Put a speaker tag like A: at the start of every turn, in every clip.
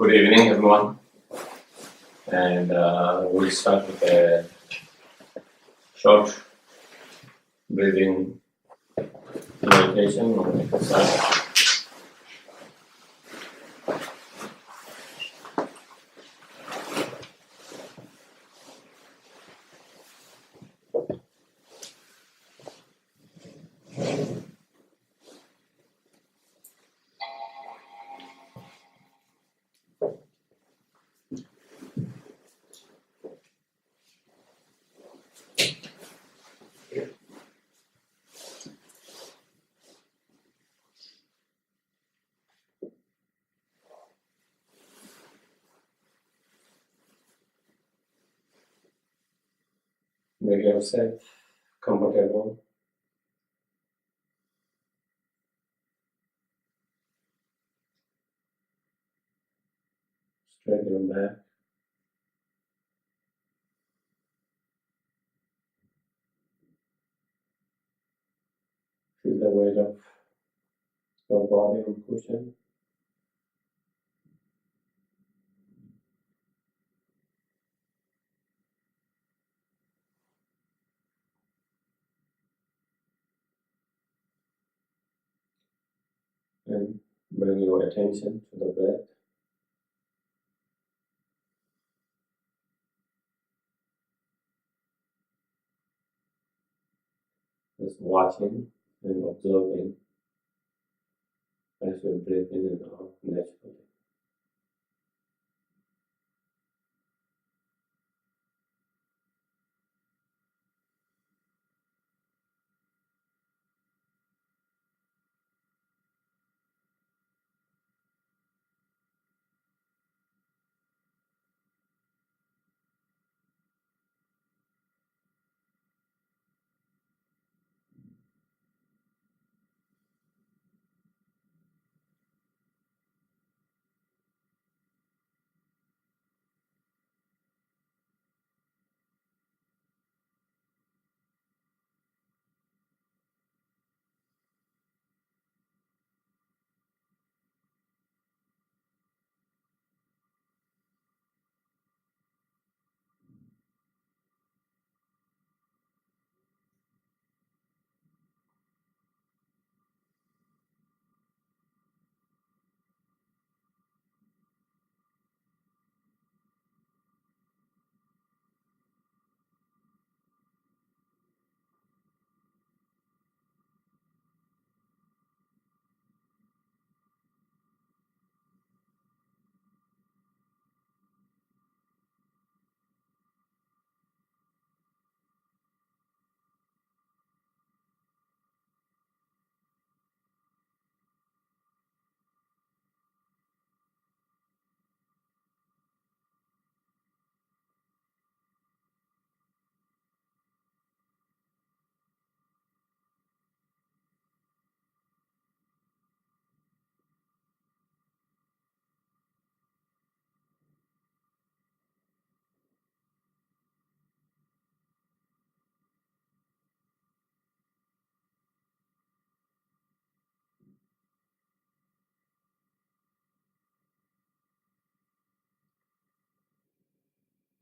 A: Good evening, everyone. And we'll start with a short breathing meditation or exercise. Make yourself comfortable. Straight your back. Feel the weight of your body on cushion. And bring your attention to the breath. Just watching and observing as you breathe in and out naturally.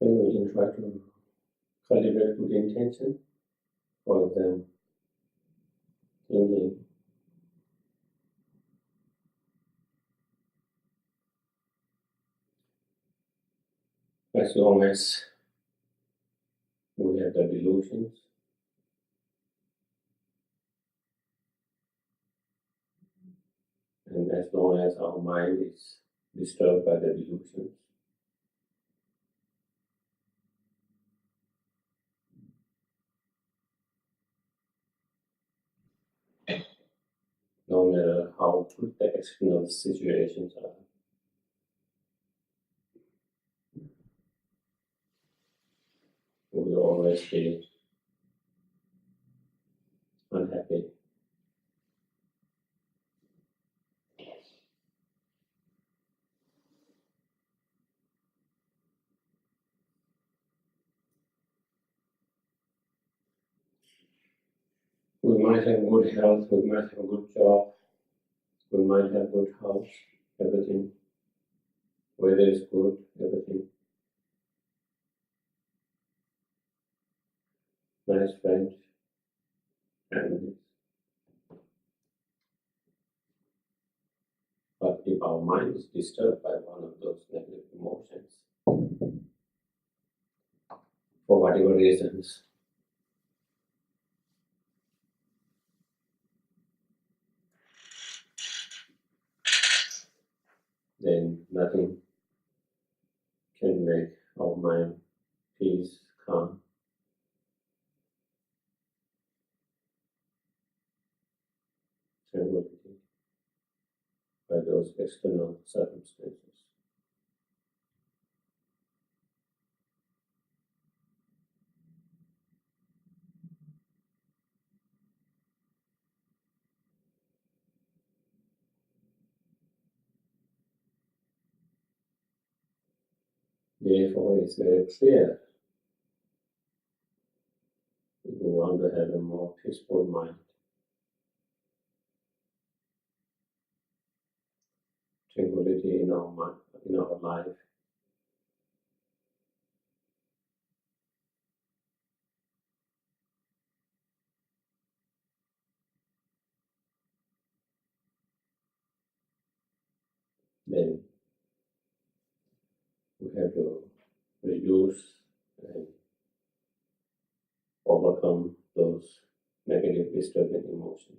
A: Then we can try to cultivate good intention. For example, thinking as long as we have the delusions, and as long as our mind is disturbed by the delusions, no matter how good the external situations are, we will always be unhappy. We might have good health, we might have a good job, we might have good house, everything weather is good, everything. Nice friends, families. But if our mind is disturbed by one of those negative emotions, for whatever reasons, then nothing can make our mind peace, calm. Tranquility by those external circumstances. Therefore, it's very clear if we want to have a more peaceful mind, tranquility in our mind, in our life, then we have to reduce and overcome those negative disturbing emotions.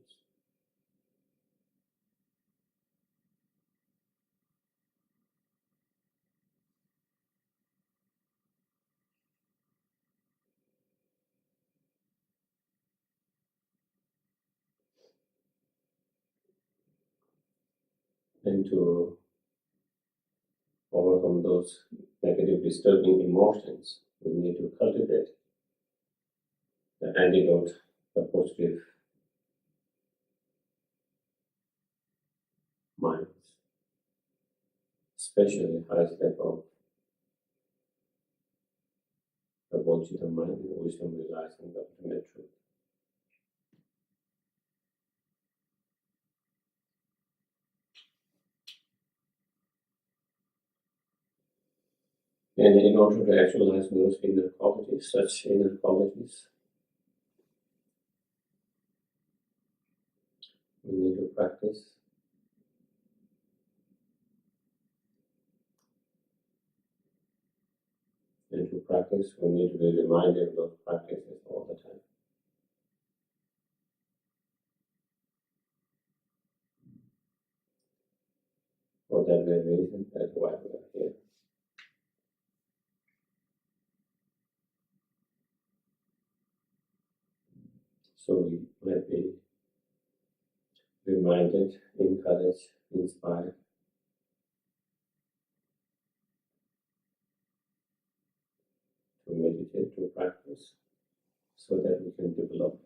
A: And to overcome those negative disturbing emotions, we need to cultivate the antidote, the positive minds, especially high step of the Bodhisattva mind and wisdom realizing the ultimate truth. And in order to actualize those inner qualities, such inner qualities, we need to practice. And to practice, we need to be reminded of those practices all the time. For that very reason, that's why we are here. So we might be reminded, encouraged, inspired to meditate, to practice, so that we can develop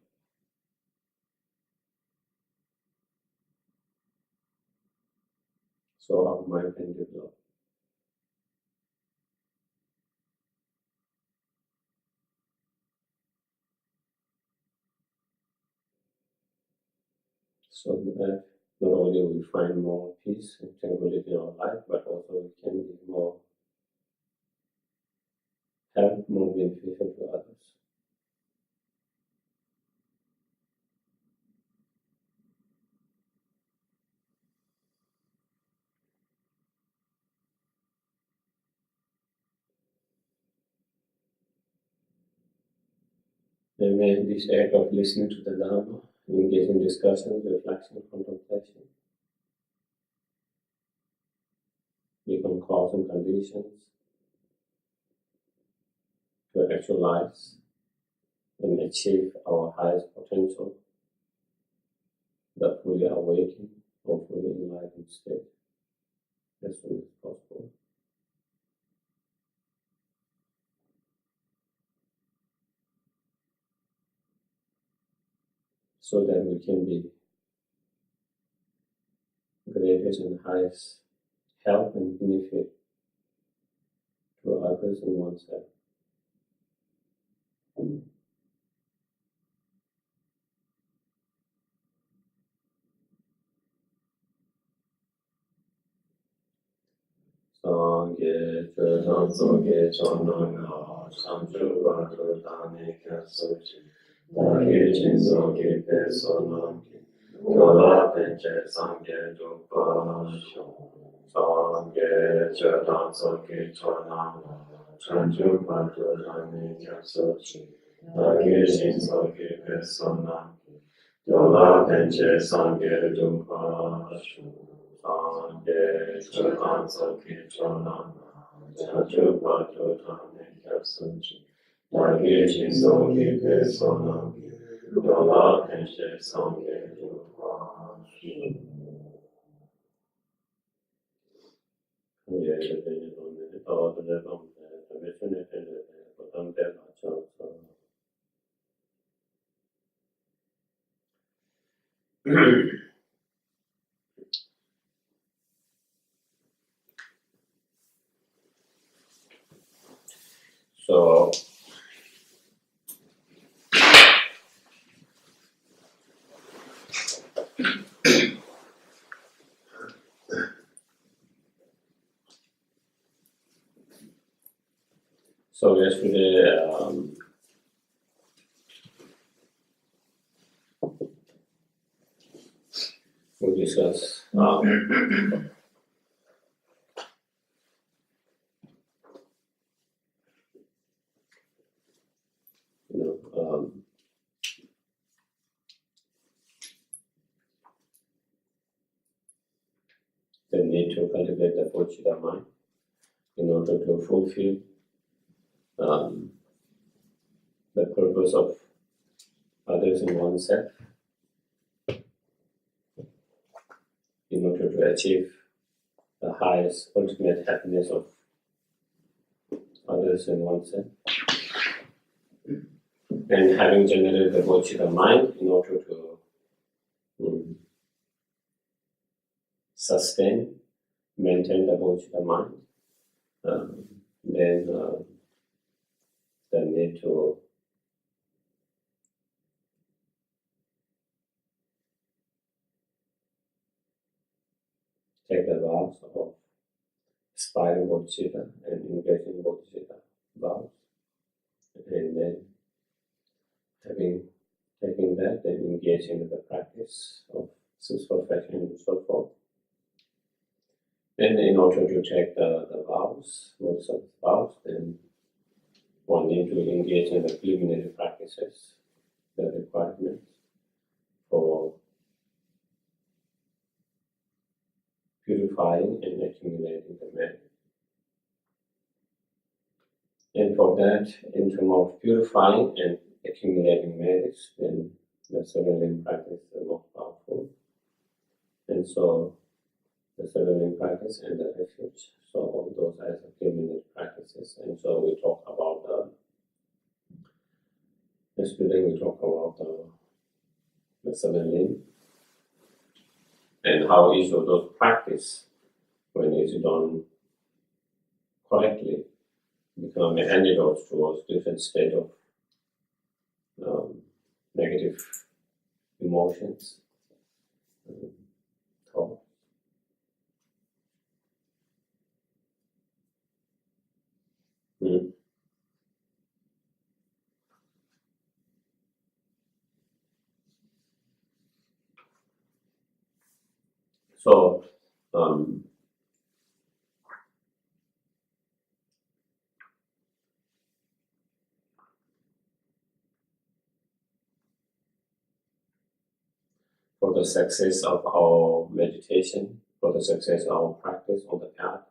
A: so our mind can develop. So that not only we find more peace and tranquility in our life, but also we can be more help, more beneficial to others. And may this act of listening to the Dharma, engage in discussion, reflection, contemplation, become cause and conditions to actualize and achieve our highest potential, the fully awakened or fully enlightened state, as soon as possible. So that we can be greatest and highest help and benefit to others and oneself. So Sangye Chodan Soge Chonanga Samchu Vadu Dani Kyasuchi Dagi Jinsogi Pesonamki Yola Penche Sangye Dupa Sangye Chodan Soge Chonanga Samchu Vadu Dani Kyasuchi Dagi Jinsogi Pesonamki Yola Penche Sangye Dupa Sangye Chodan Soge Chonanga Samchu Vadu Dani Kyasuchi Dagi Jinsogi Pesonamki Yola Penche Sangye Dupa So, yesterday we discussed the need to cultivate the Bodhisattva mind in order to fulfill the purpose of others and oneself, in order to achieve the highest ultimate happiness of others and oneself. And having generated the Bodhisattva mind in order to sustain, maintain the Bodhisattva mind, then the need to take the vows of aspiring Bodhisattva and engaging Bodhisattva vows, and then taking that, then engage into the practice of six perfection and so forth. Then in order to take the vows, most of the vows, then one need to engage in the preliminary practices, the requirements for purifying and accumulating the merit. And for that, in terms of purifying and accumulating merits, then the seven practice is the most powerful. And so the seven practice and the refuge. So all those as preliminary practices. And so we talk about yesterday we talked about the seven limb and how each of those practice, when it's done correctly, become an antidote towards different state of negative emotions, thoughts. So, for the success of our meditation, for the success of our practice on the path,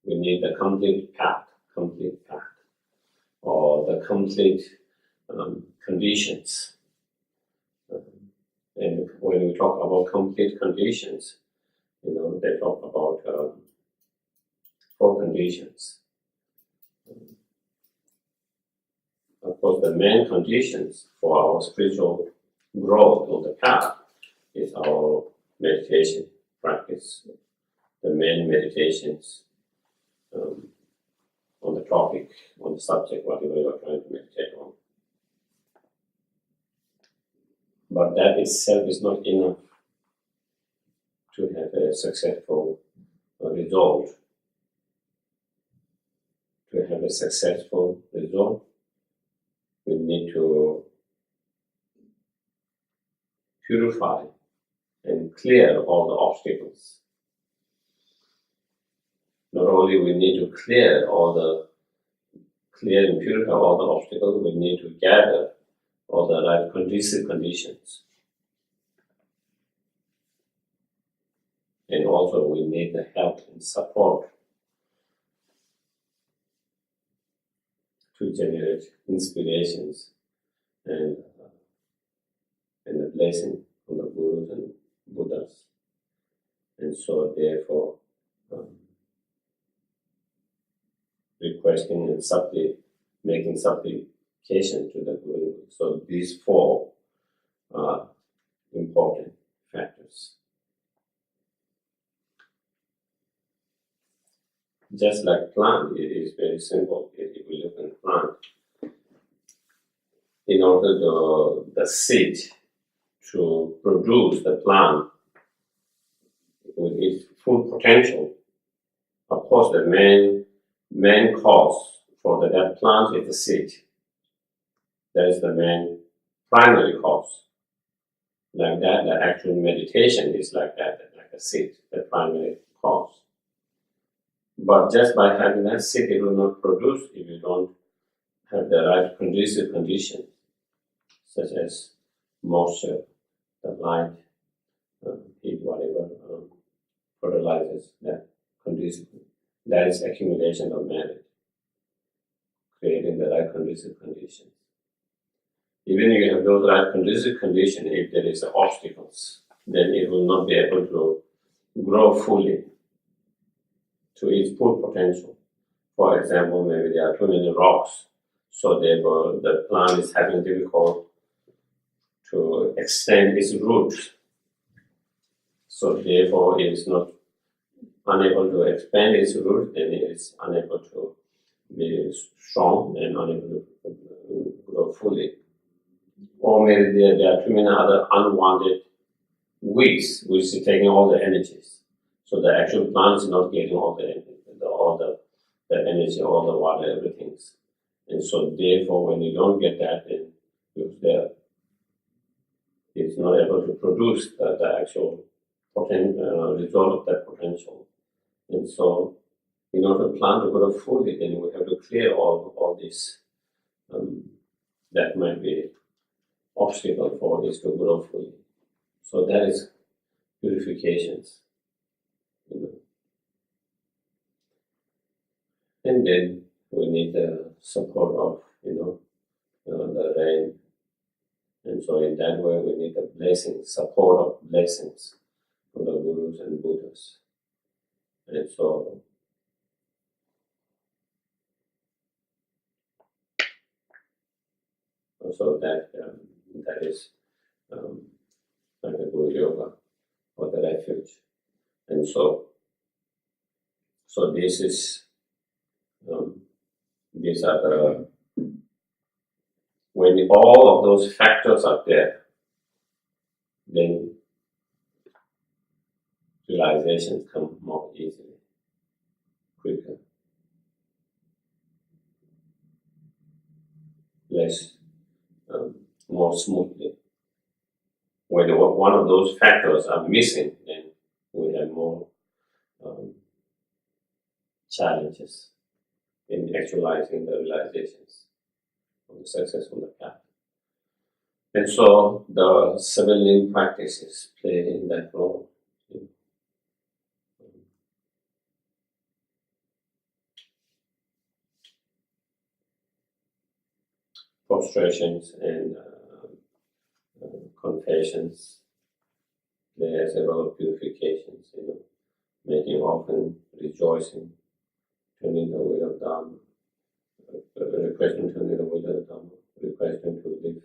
A: we need the complete path, or the complete conditions. And when we talk about complete conditions, they talk about 4 conditions. Of course, the main conditions for our spiritual growth on the path is our meditation practice, the main meditations on the topic, on the subject, whatever you are trying to meditate on. But that itself is not enough. a successful result. To have a successful result, we need to purify and clear all the obstacles. Not only we need to clear and purify all the obstacles, we need to gather all the right conducive conditions. And also we need the help and support to generate inspirations and the blessing from the Gurus and Buddhas. And so therefore, requesting and making supplication to the Guru. So these four are important factors. Just like plant, it is very simple. If we look at plant, in order the seed to produce the plant with its full potential, of course the main cause for that plant is the seed. That is the main primary cause. Like that, the actual meditation is like that, like a seed, the primary cause. But just by having that seed, it will not produce if you don't have the right conducive conditions, such as moisture, the light, heat, whatever, fertilizers that conducive. That is accumulation of merit, creating the right conducive conditions. Even if you have those right conducive conditions, if there is obstacles, then it will not be able to grow fully to its full potential. For example, maybe there are too many rocks, so therefore the plant is having difficulty to extend its roots. So therefore it is not unable to expand its roots, then it is unable to be strong and unable to grow fully. Or maybe there are too many other unwanted weeds which is taking all the energies. So the actual plant is not getting all the energy, all the water, everything. And so therefore when you don't get that, then it's not able to produce the actual result of that potential. And so in order for the plant to grow fully, then we have to clear all this that might be obstacle for it to grow fully. So that is purifications. And then we need the support of the rain. And so in that way we need the blessings, support of blessings from the Gurus and Buddhas. And so also that is like the Guru Yoga or the refuge. And so this is these are the, when all of those factors are there, then realizations come more easily, quicker, less, more smoothly. When one of those factors are missing, then we have more challenges in actualizing the realizations of the success on the path. And so the 7 limb practices play in that role. Prostrations and confessions play as a role of purifications, making often, rejoicing, turning the wheel of Dharma, requesting turning the wheel of Dharma, requesting to live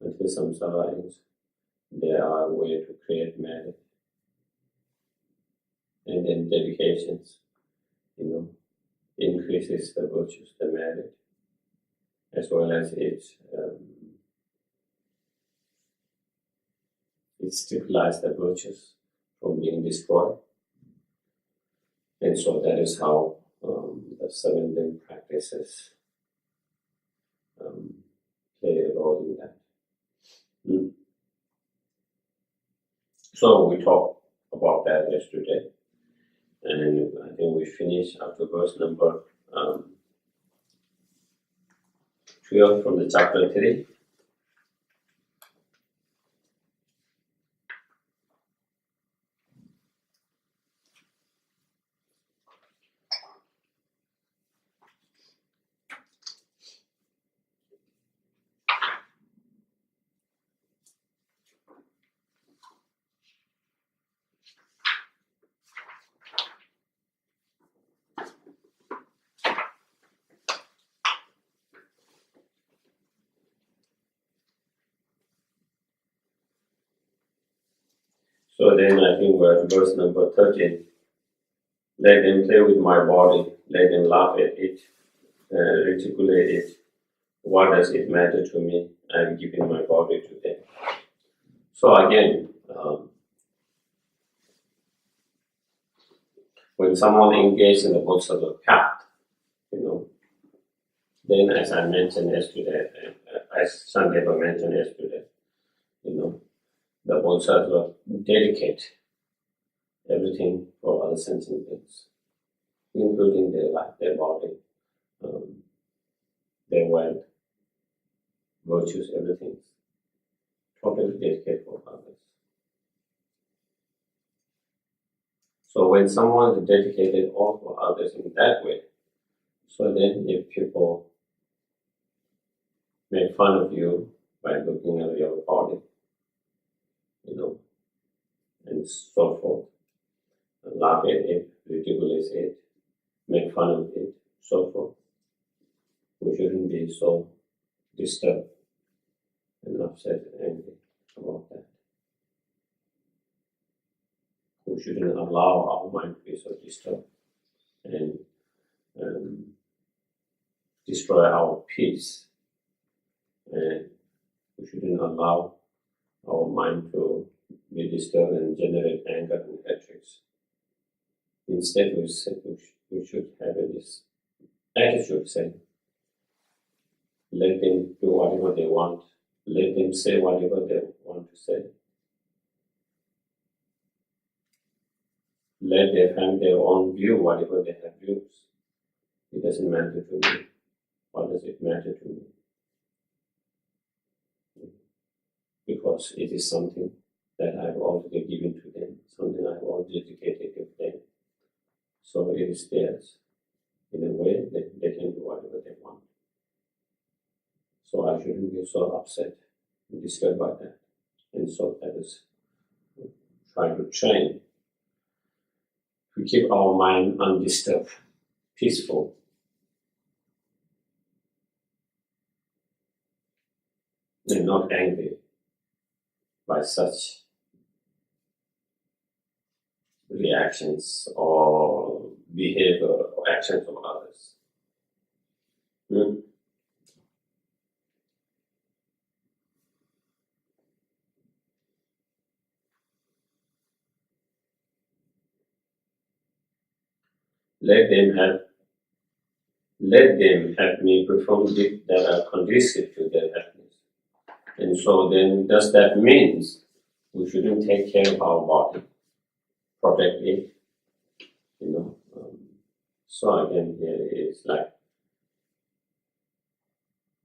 A: until samsara ends. There are ways to create merit. And then dedications, increases the virtues, the merit, as well as it stipulates the virtues from being destroyed. And so that is how the 7 limb practices play a role in that. So we talked about that yesterday, and I think we finished up to verse number 12 from the chapter 3. So then I think we're at verse number 13. Let them play with my body, let them laugh at it, reticulate it. What does it matter to me? I'm giving my body to them. So again, when someone engages in the Bodhisattva path, then as I mentioned yesterday, as Shantideva mentioned yesterday, the Bodhisattva dedicate everything for other sentient beings, including their life, their body, their wealth, virtues, everything. Totally dedicated for others. So when someone is dedicated all for others in that way, so then if people make fun of you by looking at your body, and so forth, laugh at it, ridicule it, make fun of it, so forth, we shouldn't be so disturbed and upset and angry about that. We shouldn't allow our mind to be so disturbed and destroy our peace. And we shouldn't allow our mind to be disturbed and generate anger and hatred. Instead, we should have this attitude saying, let them do whatever they want, let them say whatever they want to say. Let them have their own view, whatever they have views. It doesn't matter to me. What does it matter to me? Because it is something that I've already given to them, something I've already dedicated to them. So it is theirs. In a way, they can do whatever they want. So I shouldn't be so upset and disturbed by that. And so that is trying to train to keep our mind undisturbed, peaceful. And not angry by such reactions or behavior or actions of others. Let them have me perform deeds that are conducive to their happiness. And so then, does that mean we shouldn't take care of our body, protect it? So again, here is like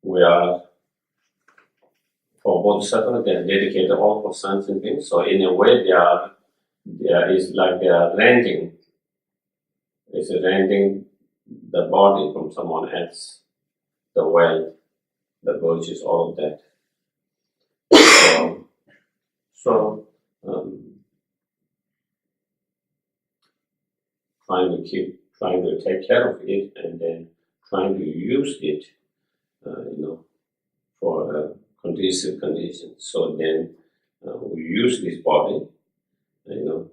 A: we are for Bodhisattva, they are dedicated all for sentient beings. So in a way, they are renting. It's renting the body from someone else, the wealth, the virtues, all of that. So trying to take care of it, and then trying to use it, for conducive conditions. So then we use this body, to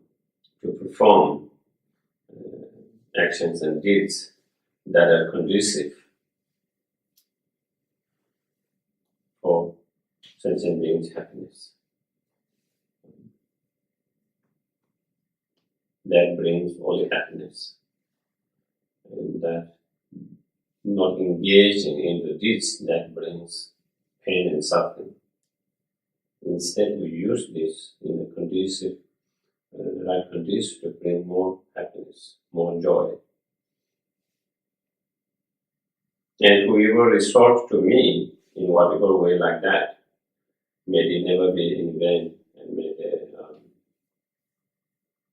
A: perform actions and deeds that are conducive for sentient beings' happiness. that brings only happiness. And that not engaging into this that brings pain and suffering. Instead, we use this in a conducive, right condition to bring more happiness, more joy. And whoever resort to me in whatever way like that, may it never be in vain, and may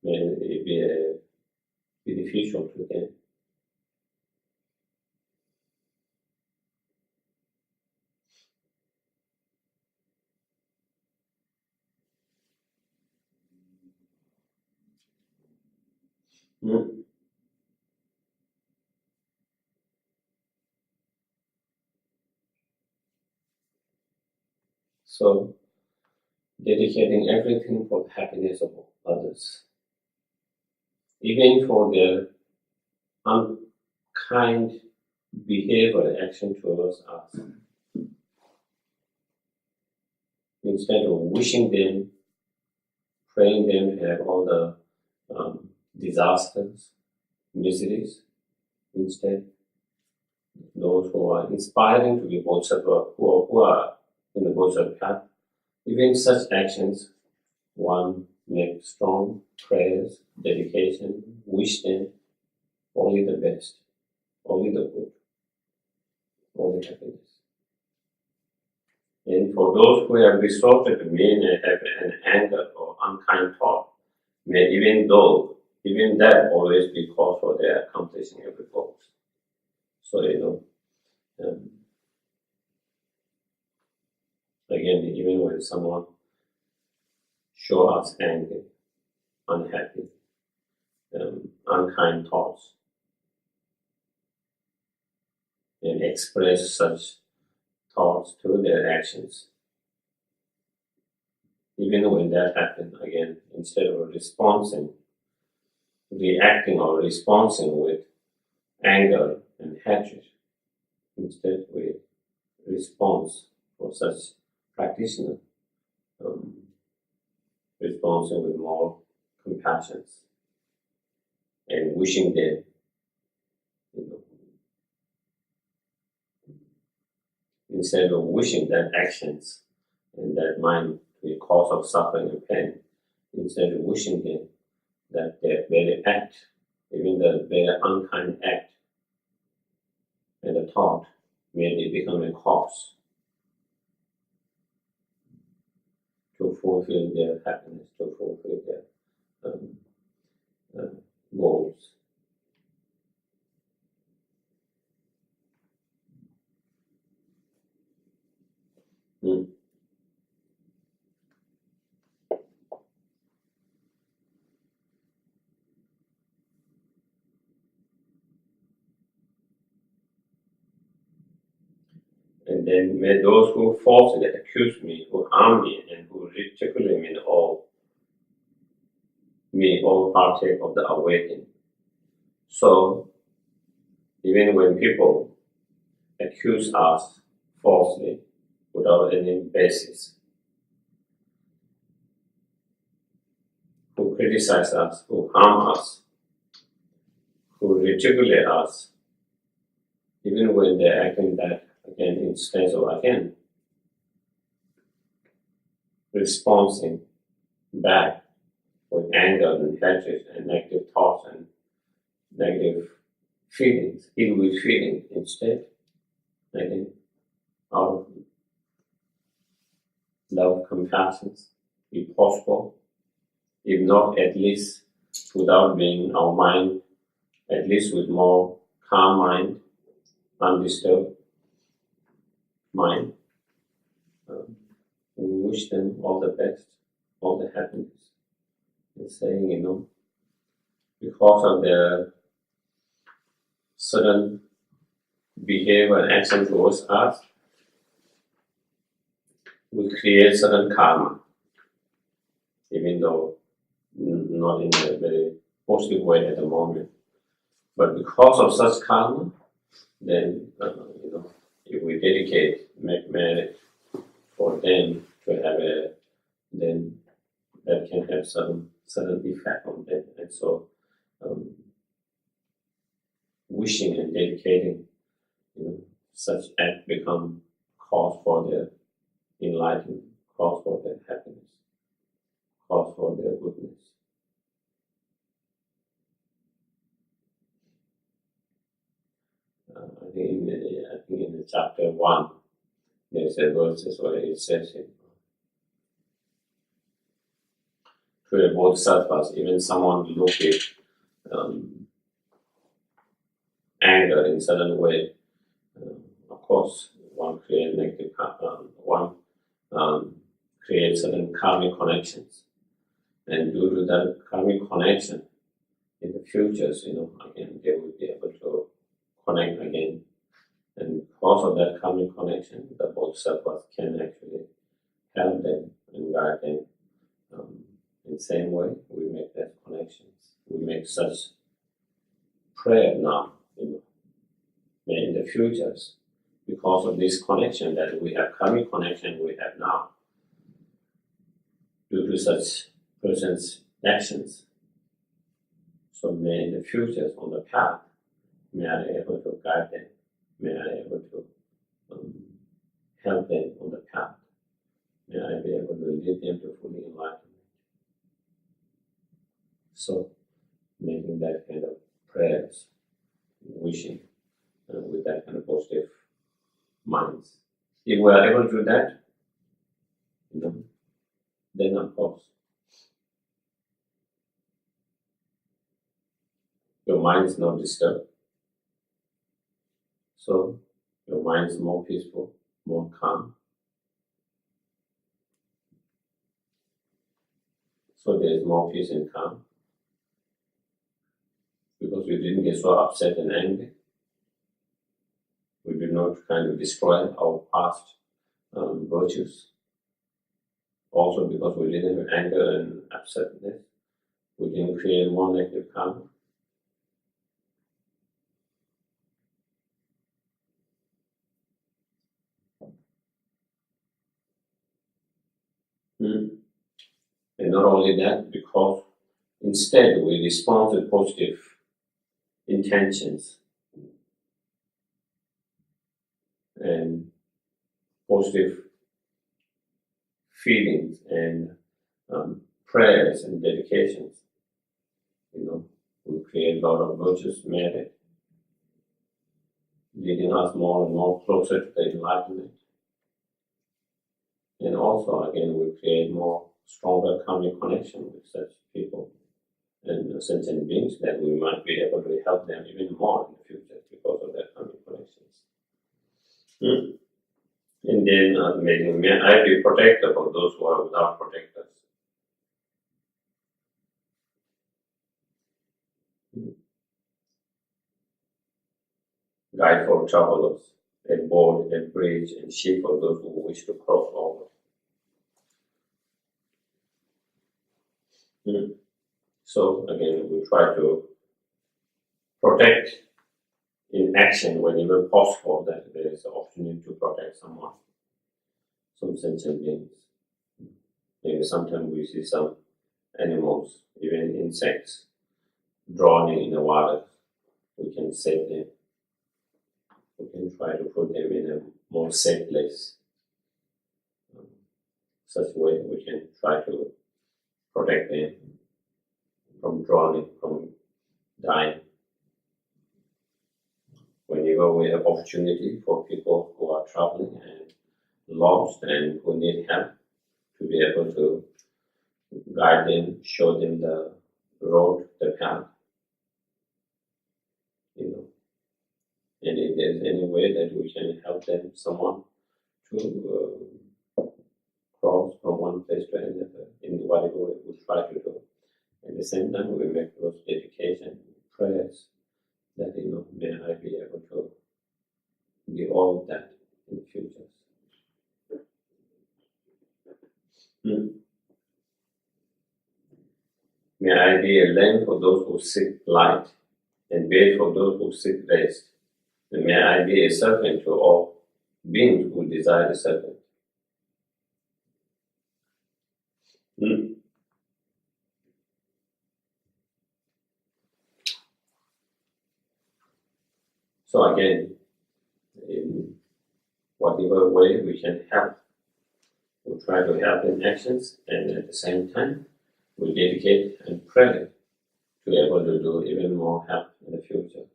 A: it be beneficial to them. So, dedicating everything for the happiness of others, even for their unkind behavior, action towards us. Instead of wishing them, praying them to have all the disasters, miseries, instead, those who are inspiring to be Bodhisattva, who are in the Bodhisattva path, even such actions, one make strong prayers, dedication, wish them only the best, only the good, only happiness. And for those who have resorted to me and have an anger or unkind thought, may even that always be cause for their accomplishing every goal. So, again, even when someone show us anger, unhappy, unkind thoughts, and express such thoughts through their actions, even when that happens, again, instead of reacting or responding with anger and hatred, instead we respond for such practitioner, responding with more compassion and wishing them, instead of wishing that actions and that mind to be cause of suffering and pain, instead of wishing them that their very act, even the very unkind act and the thought, may they become a cause to fulfill their happiness, to fulfill their goals. And then may those who falsely accuse me, who harm me, and who ridicule me all partake of the awakening. So, even when people accuse us falsely, without any basis, who criticize us, who harm us, who ridicule us, even when they're acting that, again, instead of again, responding back with anger and hatred and negative thoughts and negative feelings, ill-will feeling, instead, again, out of love, compassion, if possible, if not at least without being our mind, at least with more calm mind, undisturbed mind. We wish them all the best, all the happiness. And saying, because of their certain behavior and action towards us, we create certain karma, even though not in a very positive way at the moment. But because of such karma, then, if we make merit for them to have then that can have certain effect on them. And so wishing and dedicating, such act become cause for their enlightenment, cause for their happiness, cause for their goodness. I think in the chapter 1, there's a verse where it says, to the Bodhisattvas, even someone look at anger in a certain way, of course, one creates negative, creates certain karmic connections, and due to that karmic connection, in the futures, again, they will be able to connect again, and because of that karmic connection, the Bodhisattvas can actually help them and guide them. In the same way, we make that connections. We make such prayer now, in the futures, because of this connection that we have, karmic connection we have now, due to such person's actions. So may in the futures on the path, may I be able to guide them, may I be able to help them on the path, may I be able to lead them to fully enlightenment. So, making that kind of prayers, wishing, with that kind of positive minds. If we are able to do that, then of course, your mind is not disturbed. So, your mind is more peaceful, more calm. So there is more peace and calm. Because we didn't get so upset and angry. We did not kind of destroy our past virtues. Also because we didn't have anger and upsetness, we didn't create more negative karma. And not only that, because instead we respond to positive intentions and positive feelings and prayers and dedications. We create a lot of virtuous merit, leading us more and more closer to the enlightenment. And also, again, we create more stronger karmic connection with such people and sentient beings that we might be able to help them even more in the future because of their karmic connections. And then may I be protector for those who are without protectors. Guide for travelers, a board, a bridge, and ship for those who wish to cross over. So again, we try to protect in action whenever possible that there is an opportunity to protect someone, some sentient beings. Maybe sometimes we see some animals, even insects, drowning in the water. We can save them. We can try to put them in a more safe place. Such way we can try to protect them from drowning, from dying. Whenever we have opportunity for people who are traveling and lost and who need help, to be able to guide them, show them the road, the path. And if there's any way that we can help them, someone to cross from one place to another, in whatever way we try to do. At the same time, we make those dedication prayers that may I be able to be all of that in the future. May I be a lamp for those who seek light, and bed for those who seek rest. And may I be a servant to all beings who desire a servant. So again, in whatever way we can help, we try to help in actions, and at the same time, we dedicate and pray to be able to do even more help in the future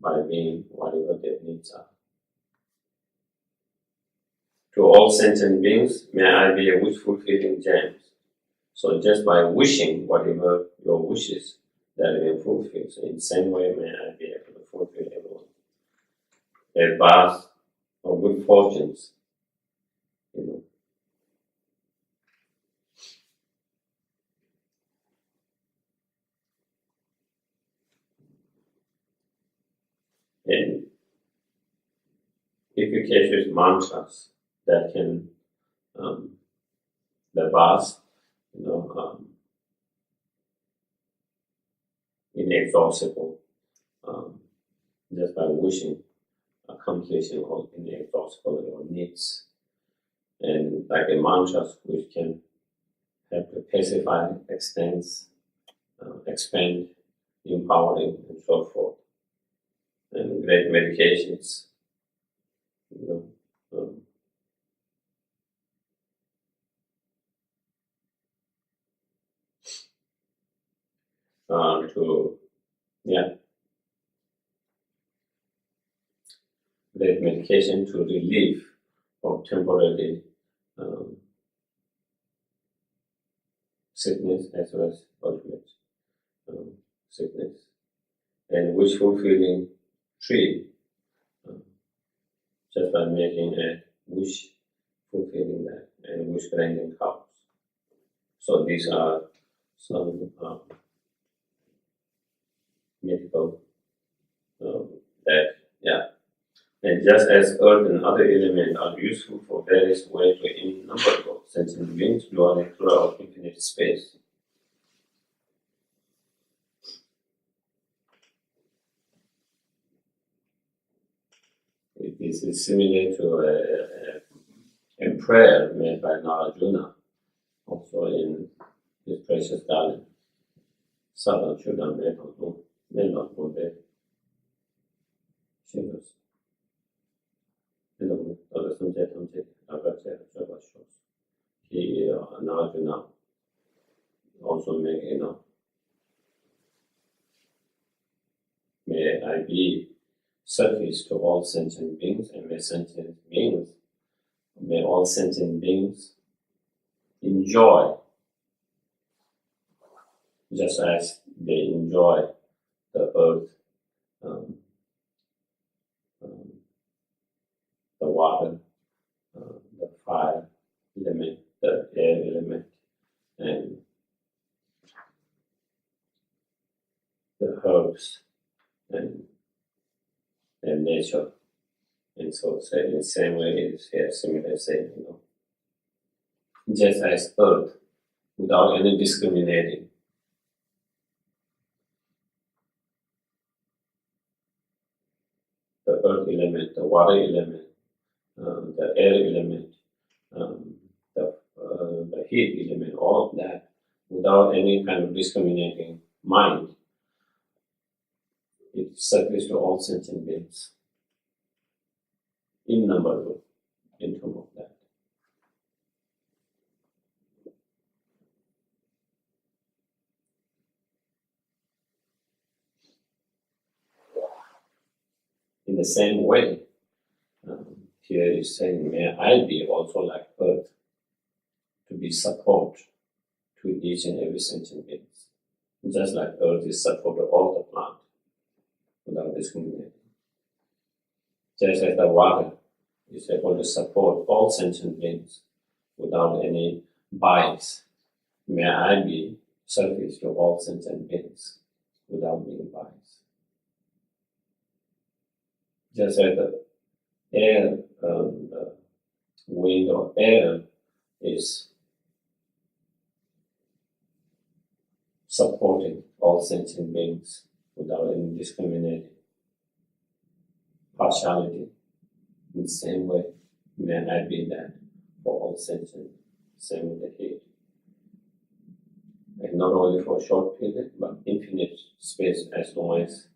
A: by being whatever their needs are. To all sentient beings, may I be a wish-fulfilling James. So just by wishing whatever your wishes, that will fulfill. So in the same way, may I be able to fulfill everyone. A vast of good fortunes, and efficacious mantras that can, the vast, inexhaustible, just by wishing, accomplishing all inexhaustible your needs, and like a mantras which can help to pacify, expand, empowering, and so forth, and great medications, great medication to relieve of temporary sickness as well as ultimate sickness, and wish fulfilling tree, just by making a wish fulfilling that, and wish granting cows. So these are some medical and just as earth and other elements are useful for various ways to innumerable sentient beings dwelling throughout infinite space. This is similar to a prayer made by Narajuna, also in his precious garden. Sadhan Shuddhan Melon Bude Shingles. He Narajuna also make, may I be service to all sentient beings, and may all sentient beings enjoy just as they enjoy the earth, the water, the fire element, the air element, and the herbs, and nature. And so say in the same way it is here, similar saying, just as earth, without any discriminating, the earth element, the water element, the air element, the heat element, all of that, without any kind of discriminating mind, it circulates to all sentient beings. Innumerable in terms of that. In the same way, here is saying, may I be also like earth, to be support to each and every sentient being. Just like earth is support to all the plant, without discriminating. Just as the water is able to support all sentient beings without any bias, may I be service to all sentient beings without being biased. Just as the air, the wind or air is supporting all sentient beings without any discriminating partiality. In the same way, may I be that for all sentient, same with the heat. And not only for a short period, but infinite space, as long as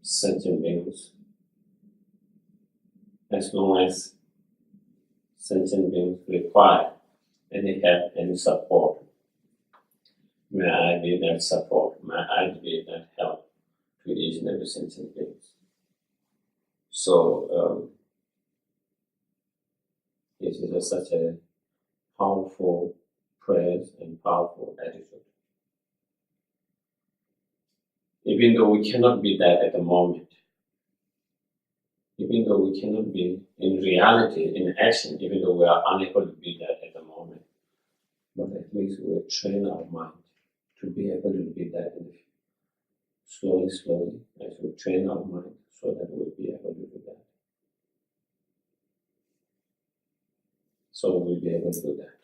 A: sentient beings as long as sentient beings require any help, any support, may I be that support, may I be that help to each and every sentient being. So it is such a powerful prayer and powerful attitude. Even though we cannot be that at the moment, even though we cannot be in reality, in action, even though we are unable to be that at the moment, but at least we will train our mind to be able to be that in the future. Slowly, slowly, as we train our mind so that we'll be able to do that. So we'll be able to do that.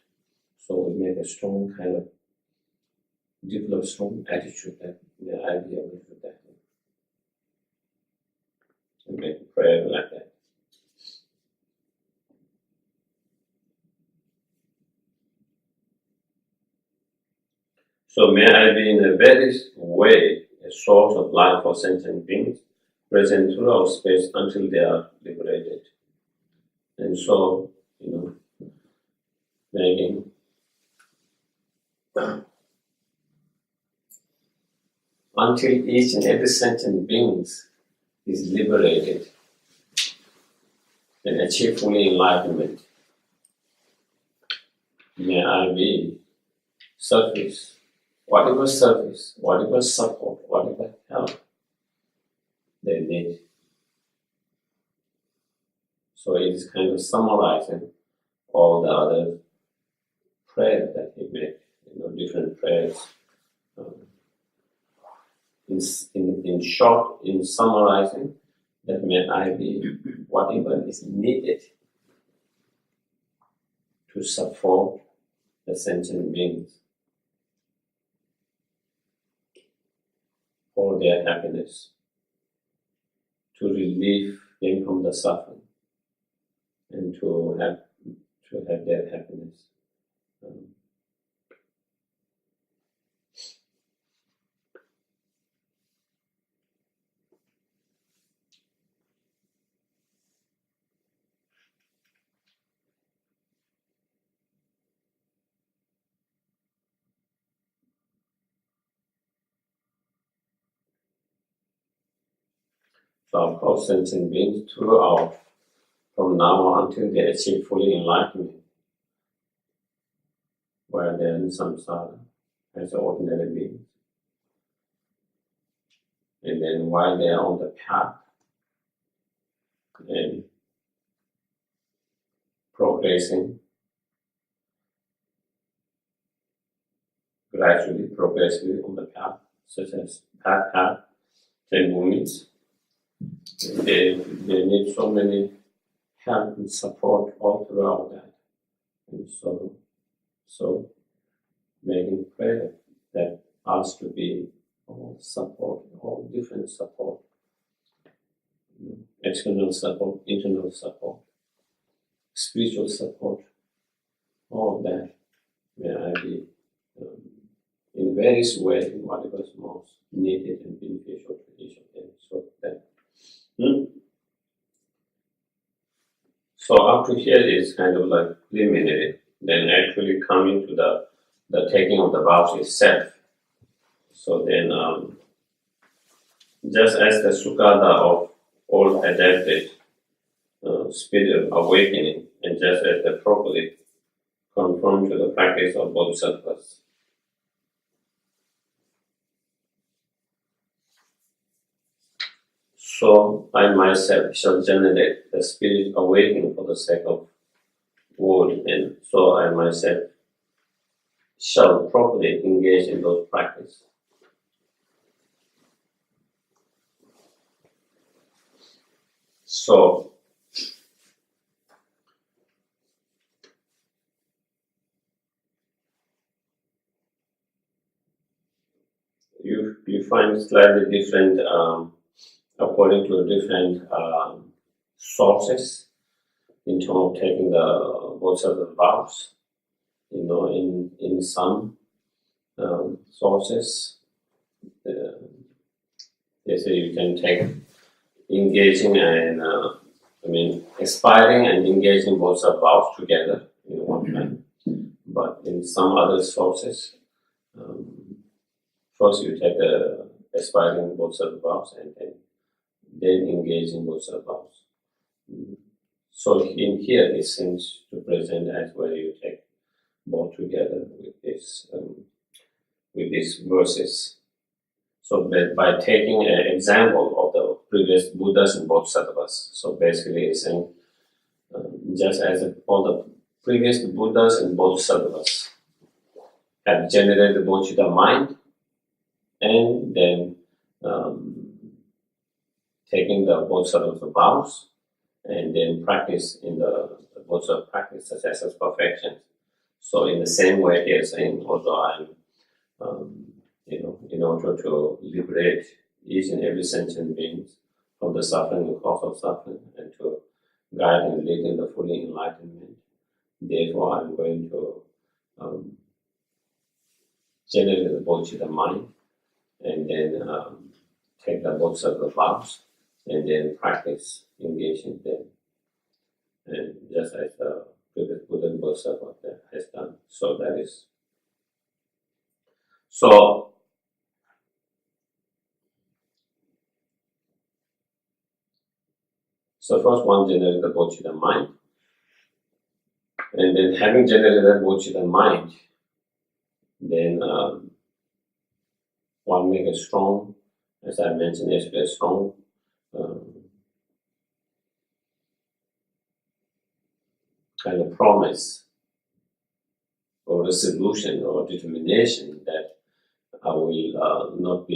A: So we make a strong kind of, develop strong attitude that may I be able to do that. And make a prayer like that. So may I be in a very way a source of life for sentient beings, present throughout space until they are liberated. And so, making until each and every sentient being is liberated and achieve fully enlightenment, may I be service, whatever support, whatever help they need. So it is kind of summarizing all the other prayers that he made, different prayers. In short, in summarizing, that may I be whatever is needed to support the sentient beings for their happiness, to relieve them from the suffering, and to have their happiness. So of course, sentient beings throughout, from now on until they achieve fully enlightenment, where they are in samsara as ordinary beings. And then while they are on the path and progressing, gradually, progressively on the path, such as path, 10 movements, they need so many help and support all throughout that. And so making prayer that has to be all support, all different support, external support, internal support, spiritual support, all that may I be in various ways in whatever is most needed and beneficial to each of them. So up to here is kind of like preliminary, then actually coming to the taking of the vows itself. So then, just as the Sukkada of all adapted spirit awakening, and just as they properly conform to the practice of Bodhisattvas, so I myself shall generate the spirit awakening for the sake of world, and so I myself shall properly engage in those practices. So you find slightly different according to different sources in terms of taking the Bodhisattva vows. In some sources, they say you can take engaging and aspiring and engaging both are vows together in one time. But in some other sources, first you take the aspiring bodhisattva vows and then engage in bodhisattva vows. So in here it seems to present as where you take both together with these verses. So by taking an example of the previous Buddhas and Bodhisattvas, so basically it's saying just as all the previous Buddhas and Bodhisattvas have generated the bodhicitta mind, and then taking the bodhisattva vows, and then practice in the bodhisattva practice such as perfection. So in the same way here saying, although I'm in order to liberate each and every sentient being from the suffering and cause of suffering, and to guide and lead in the fully enlightenment, therefore I'm going to generate the bodhicitta mind, and then take the bodhisattva vows, and then practice, engage in them. And just as the previous Buddha and Bodhisattva has done. So that is. So first one generated the bodhicitta mind, and then having generated that bodhicitta mind, then one make a strong, as I mentioned yesterday, a strong kind of promise or resolution or determination that I will not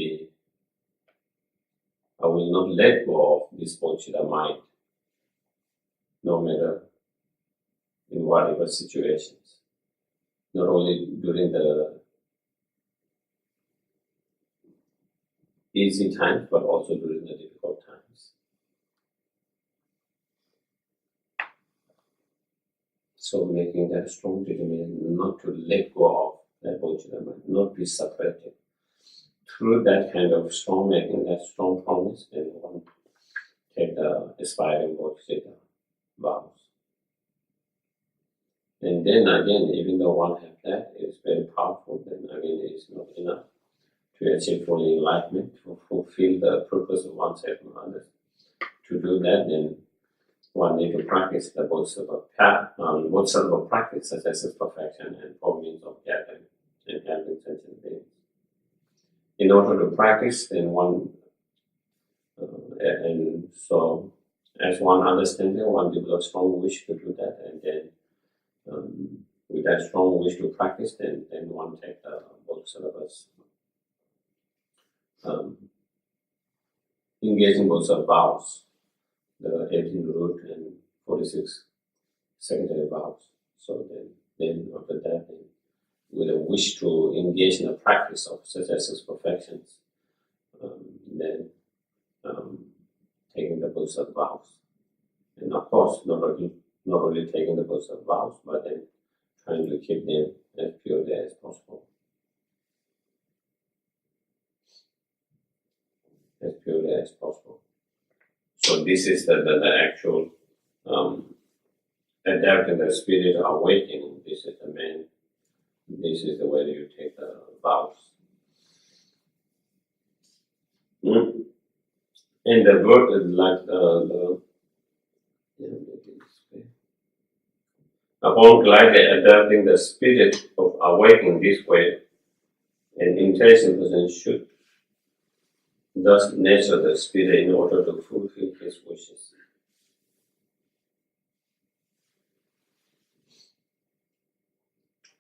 A: let go of this bodhicitta mind, no matter in whatever situations. Not only during the easy times, but also during the difficult times. So making that strong determination not to let go of that bodhicitta mind, not be separated. Through that kind of strong making, that strong promise, then one take the aspiring bodhicitta vows. And then again, even though one has that, it's very powerful, then again it is not enough to achieve full enlightenment, to fulfill the purpose of oneself and others. To do that, then one need to practice the bodhisattva practice, such as perfection and 4 means of gathering and handling sentient beings. In order to practice, then one, and so as one understands it, one develops strong wish to do that, and then with that strong wish to practice, then one take the bodhisattvas, engaging bodhisattva vows, the 18 root and 46 secondary vows. So then after that, then, with a wish to engage in the practice of such as perfections, then taking the bodhisattva vows. And of course, not only taking the bodhisattva vows, but then trying to keep them as pure as possible. As purely as possible. So this is the actual adapting the spirit awakening. This is the main. This is the way that you take the vows. And the word like upon gladly adapting the spirit of awakening this way, an intelligent person should thus nurture the spirit in order to fulfill his wishes.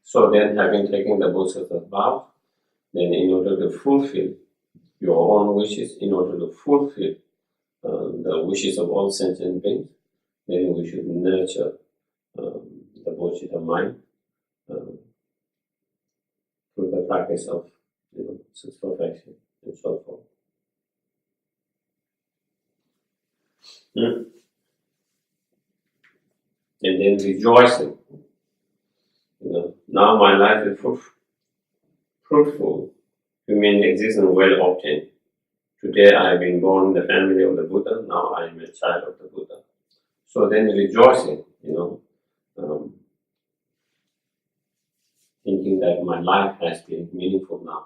A: So then, having taken the bodhisattva vow, then in order to fulfill your own wishes, in order to fulfill the wishes of all sentient beings, then we should nurture the bodhicitta mind through the practice of such perfection and so forth. And then rejoicing. Now my life is fruitful, human existence well obtained. Today I have been born in the family of the Buddha, now I am a child of the Buddha. So then rejoicing, thinking that my life has been meaningful now.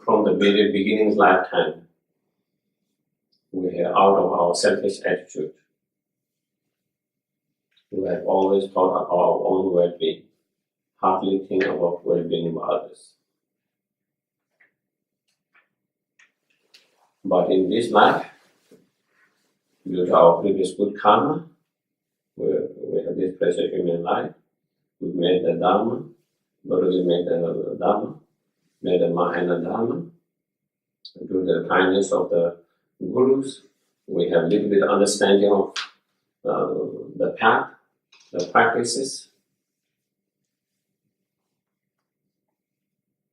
A: From the very beginning lifetime, we are out of our selfish attitude. We have always thought of our own well-being, hardly think about well-being of others. But in this life, due to our previous good karma, we have this precious human life. We've made the Dharma, but we made the Dharma, made the Mahayana Dharma. Due to the kindness of the Gurus, we have a little bit of understanding of the path, the practices,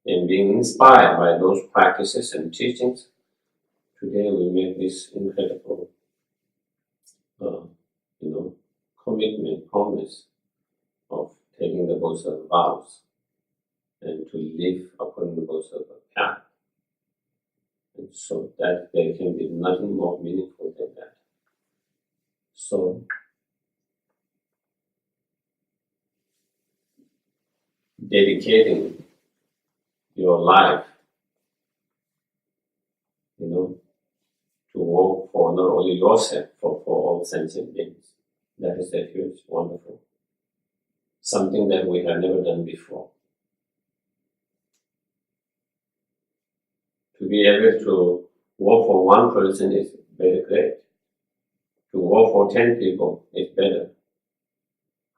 A: and being inspired by those practices and teachings. Today we make this incredible, commitment, promise of taking the Bodhisattva vows and to live according to the Bodhisattva path. And so that there can be nothing more meaningful than that. So, dedicating your life, to work for not only yourself, but for all sentient beings. That is a huge, wonderful, something that we have never done before. To be able to work for one person is very great. To work for 10 people is better.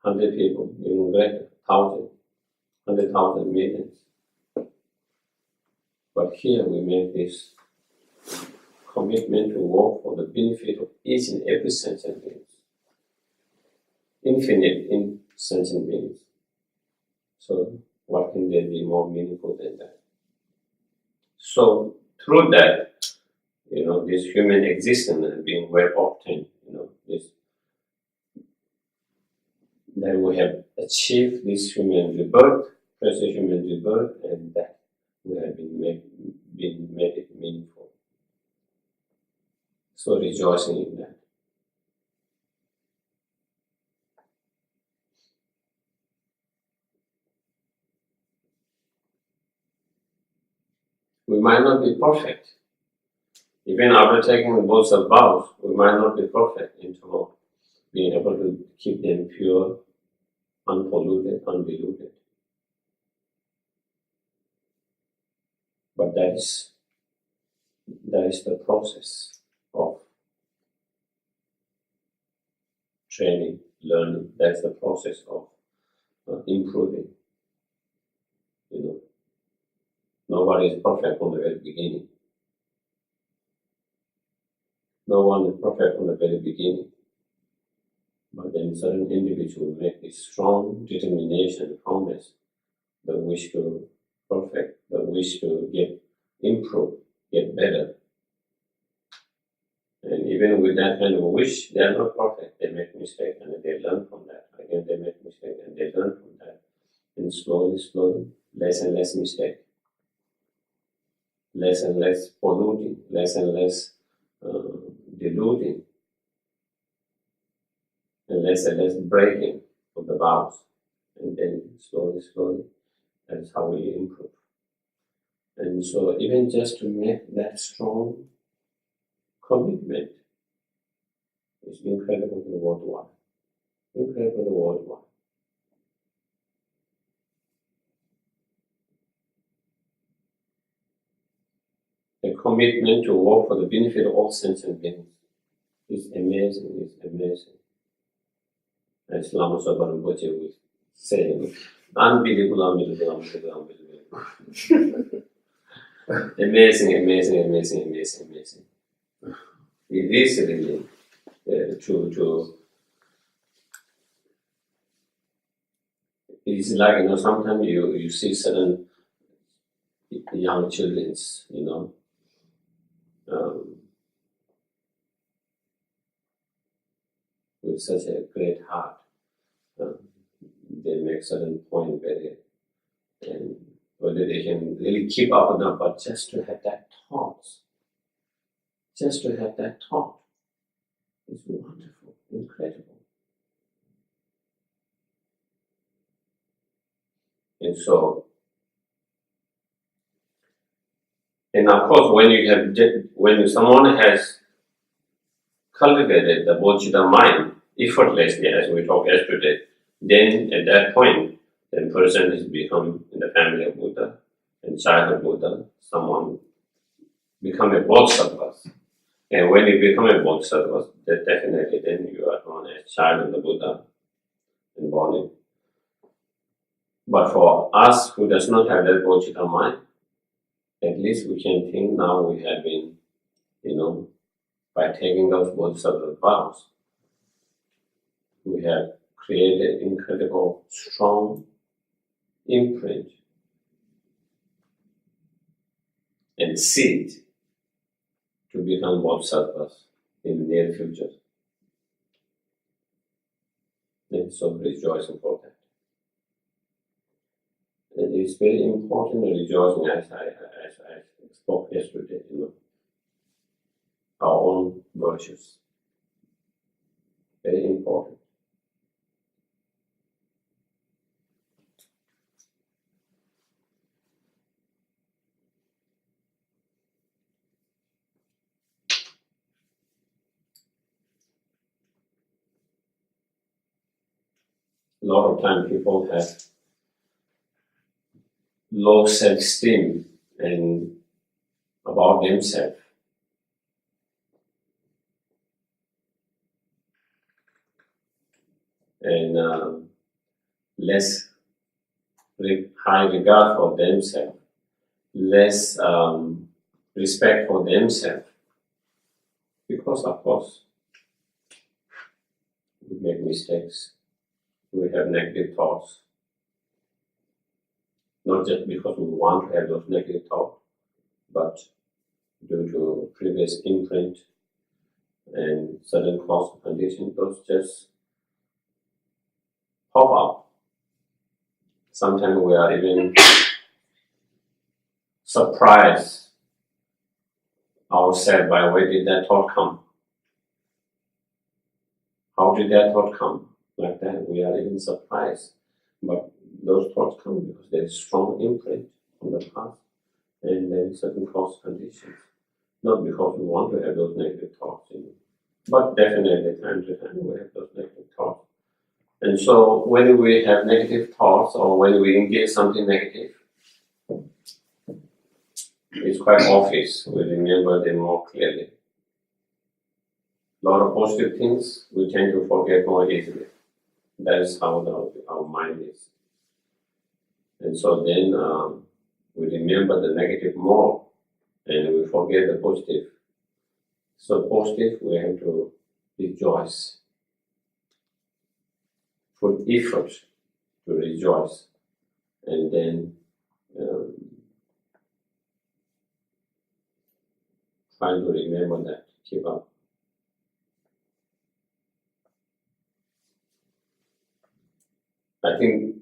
A: 100 people, even greater. 1,000, 100,000, millions. But here we make this commitment to work for the benefit of each and every sentient being. Infinite in sentient beings. So what can there be more meaningful than that? So through that, this human existence and being well obtained, that we have achieved this human rebirth, precious human rebirth, and that we have been made it meaningful. So rejoicing in that. We might not be perfect. Even after taking the Bodhisattva vows, we might not be perfect in terms of being able to keep them pure, unpolluted, undiluted. But that is the process of training, learning. That's the process of improving. Nobody is perfect from the very beginning. No one is perfect from the very beginning. But then certain individuals make this strong determination, promise, the wish to perfect, the wish to get improved, get better. And even with that kind of wish, they are not perfect. They make mistakes and they learn from that. Again, they make mistakes and they learn from that. And slowly, less and less mistake. Less and less polluting, less and less deluding, and less breaking of the vows. And then slowly, that is how we improve. And so even just to make that strong commitment is incredibly worthwhile. Incredibly worthwhile. The commitment to work for the benefit of all sentient beings is amazing, As Lama Zopa Rinpoche will say, unbelievable. Amazing. It is really it's like, sometimes you see certain young children, with such a great heart. They make certain point and whether they can really keep up or not, but just to have that thought, just to have that thought is wonderful, incredible. And so, and of course, when someone has cultivated the Bodhisattva mind effortlessly, as we talked yesterday, then at that point, the person has become in the family of Buddha and child of Buddha, someone become a Bodhisattva. And when you become a Bodhisattva, then definitely then you are known as child of the Buddha and born in. But for us who does not have that Bodhisattva mind, at least we can think now we have been, by taking those Bodhisattva vows, we have created incredible, strong imprint and seed to become Bodhisattvas in the near future. And so rejoicing for that. And it's very important rejoicing, as I spoke yesterday, our own virtues. Very important. A lot of time people have low self-esteem and about themselves. And less high regard for themselves, less respect for themselves, because of course we make mistakes, we have negative thoughts, not just because we want to have those negative thoughts, but due to previous imprint and certain cause conditions, those just pop up. Sometimes we are even surprised ourselves by where did that thought come? How did that thought come? Like that, we are even surprised. But those thoughts come because there is strong imprint from the past and then certain cause conditions. Not because we want to have those negative thoughts, but definitely time to time we have those negative thoughts. And so when we have negative thoughts or when we engage something negative, it's quite obvious. We remember them more clearly. A lot of positive things we tend to forget more easily. That is how our mind is. And so then we remember the negative more and we forget the positive. So positive, we have to rejoice. Put effort to rejoice, and then try to remember that, keep up. I think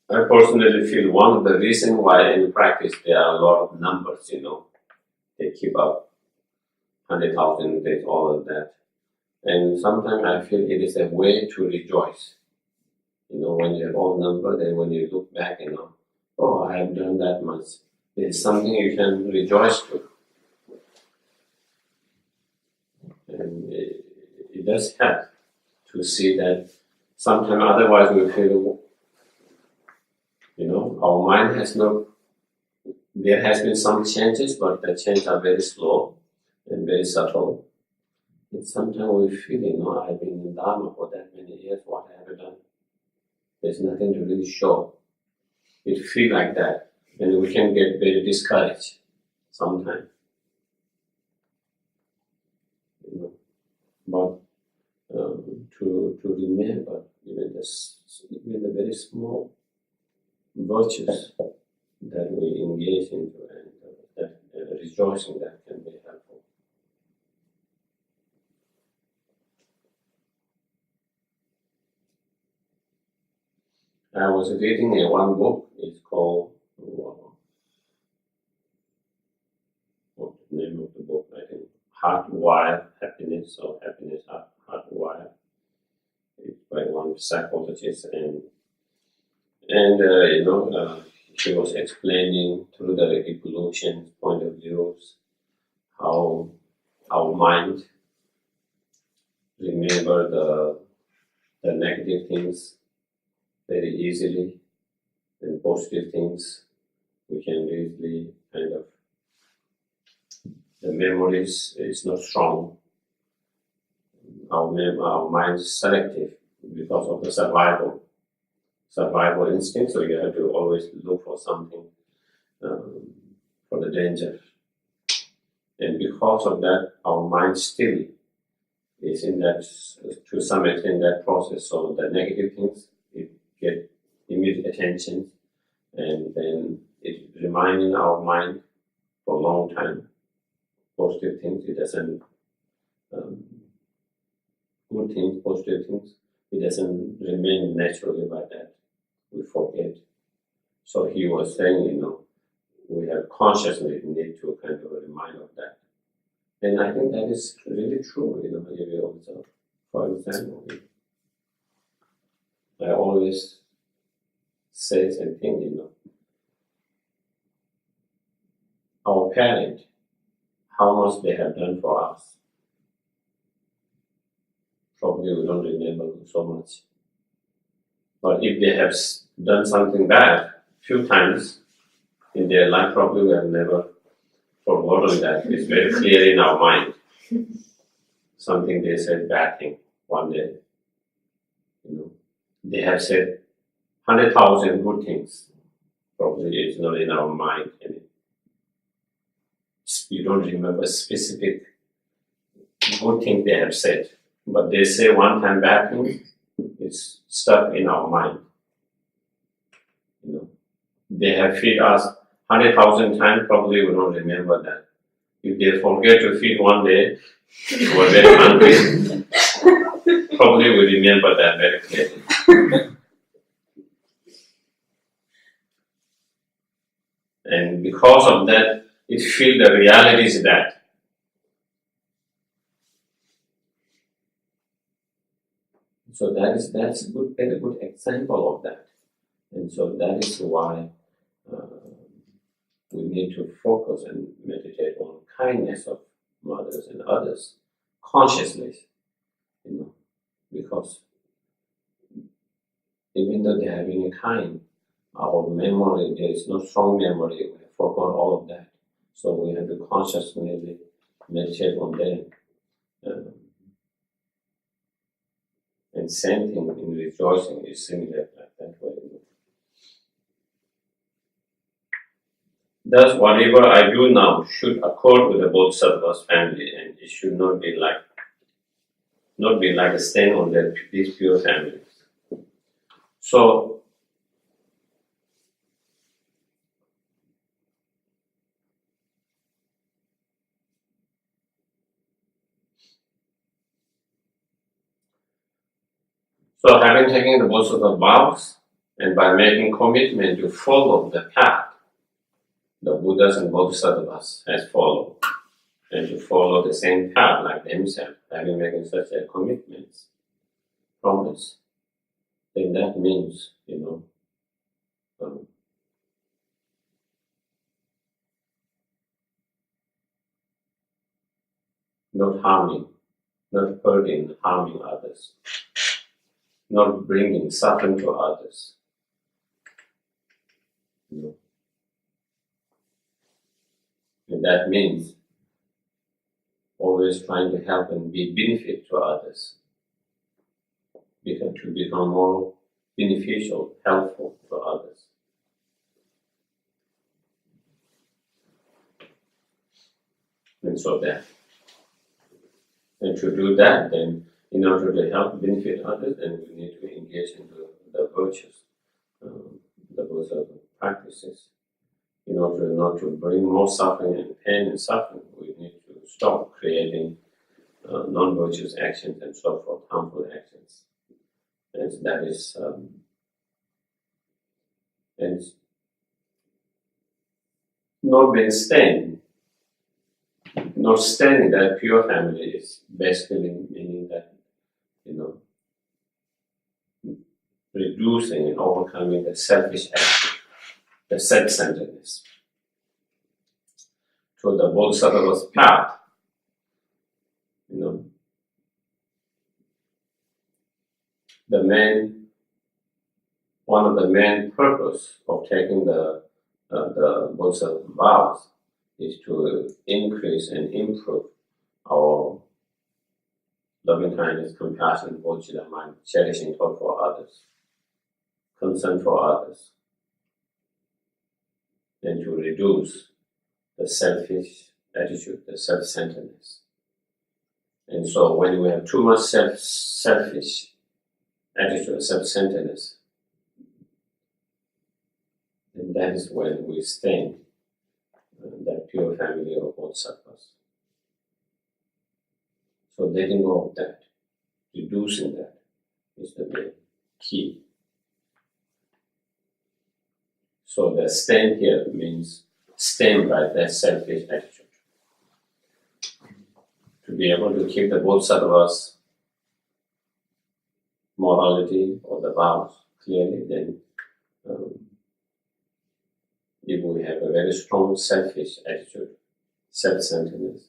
A: I personally feel one of the reasons why in practice there are a lot of numbers, they keep up 100,000, there's all of that. And sometimes I feel it is a way to rejoice. When you have all numbers, then when you look back, oh, I have done that much. There's something you can rejoice to. And it does help to see that sometimes otherwise we feel, our mind there has been some changes, but the changes are very slow and very subtle. And sometimes we feel, I've been in Dharma for that many years, what have I done? There's nothing to really show. It feels like that, and we can get very discouraged sometimes. But to remember even the very small virtues that we engage into and that rejoicing that can be helpful. I was reading one book. It's called, what's the name of the book? hardwired happiness or happiness hardwired. It's by one psychologist, and he was explaining through the evolution point of views how our mind remember the negative things very easily, and positive things we can easily kind of, the memories is not strong. Our mind is selective because of the survival instinct, so you have to always look for something, for the danger. And because of that, our mind still is in that, to some extent, that process. So the negative things, it get immediate attention, and then it remains in our mind for a long time. Positive things, it doesn't, good things, positive things, it doesn't remain naturally by that. We forget. So he was saying, we have consciously need to kind of remind of that. And I think that is really true, if you observe. For example, I always say and think, our parents, how much they have done for us. Probably we don't remember so much. But if they have done something bad few times in their life, probably we have never forgotten that. It's very clear in our mind. Something they said bad thing one day. They have said 100,000 good things. Probably it's not in our mind. You don't remember specific good thing they have said. But they say one time bad thing, it's stuck in our mind. They have fed us 100,000 times, probably we don't remember that. If they forget to feed one day, we're very hungry, probably we remember that very clearly. And because of that, it feels the reality is that. So that's a very good example of that. And so that is why we need to focus and meditate on kindness of mothers and others consciously, because even though they have been kind, our memory, there is no strong memory, we have forgotten all of that. So we have to consciously meditate on them. And same thing in rejoicing is similar like that way. Thus, whatever I do now should accord with the Bodhisattva's family, and it should not be like a stain on these pure families. So, having taken the Bodhisattva vows, and by making commitment to follow the path the Buddhas and Bodhisattvas has followed, and to follow the same path like themselves, having making such a commitment, promise, then that means, not harming, not hurting, harming others, not bringing suffering to others. And that means always trying to help and be benefit to others, to become more beneficial, helpful to others. And so that, and to do that, then in order to help benefit others, then we need to engage in the virtues, the virtues practices. In order not to bring more suffering and pain and suffering, we need to stop creating non-virtuous actions and so forth, harmful actions. And that is, and not being stained not standing that pure family is basically meaning that, reducing and overcoming the selfish attitude, the self-centeredness. So the Bodhisattva's path, one of the main purpose of taking the Bodhisattva vows is to increase and improve our loving kindness, compassion, bodhicitta mind, cherishing thought for others, concern for others, and to reduce the selfish attitude, the self-centeredness. And so when we have too much selfish attitude, self-centeredness, then that is when we stain that pure family of Bodhisattvas. So letting go of that, reducing that, is the main key. So the stain here means stained by that selfish attitude. To be able to keep the Bodhisattvas' morality or the vows clearly, then if we have a very strong selfish attitude, self-centeredness,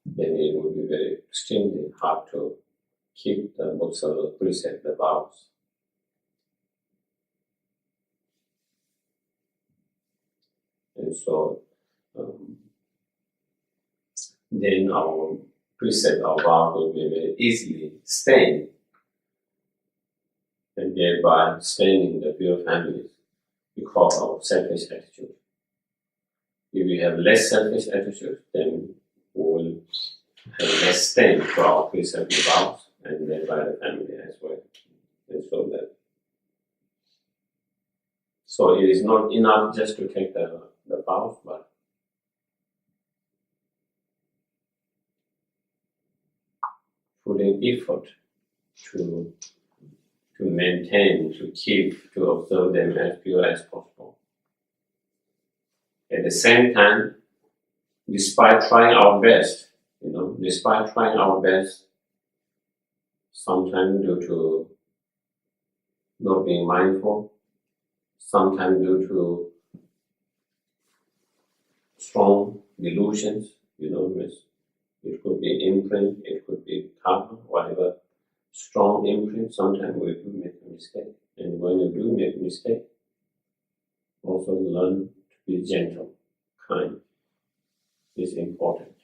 A: then it will be very extremely hard to keep the Bodhisattva's precept, the vows. And so then our precept, our vow will be very easily stained, and thereby staining the pure families because of selfish attitude. If we have less selfish attitude, then we will have less stain to our precept and vows, and thereby the family as well. And so it is not enough just to take the vows, but putting effort to maintain, to keep, to observe them as pure as possible. At the same time, despite trying our best, sometimes due to not being mindful, sometimes due to strong delusions, it could be imprint, it could be karma, whatever, strong imprint, sometimes we do make a mistake. And when you do make a mistake, also learn to be gentle, kind. Is important.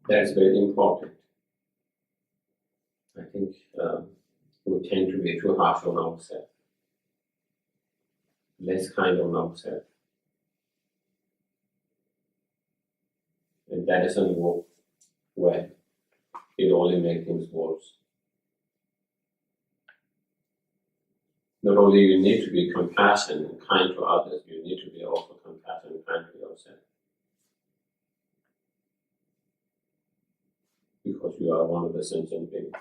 A: That's very important. I think we tend to be too harsh on ourselves, less kind on ourselves. And that doesn't work well. It only makes things worse. Not only you need to be compassionate and kind to others, you need to be also compassionate and kind to yourself. Because you are one of the sentient beings.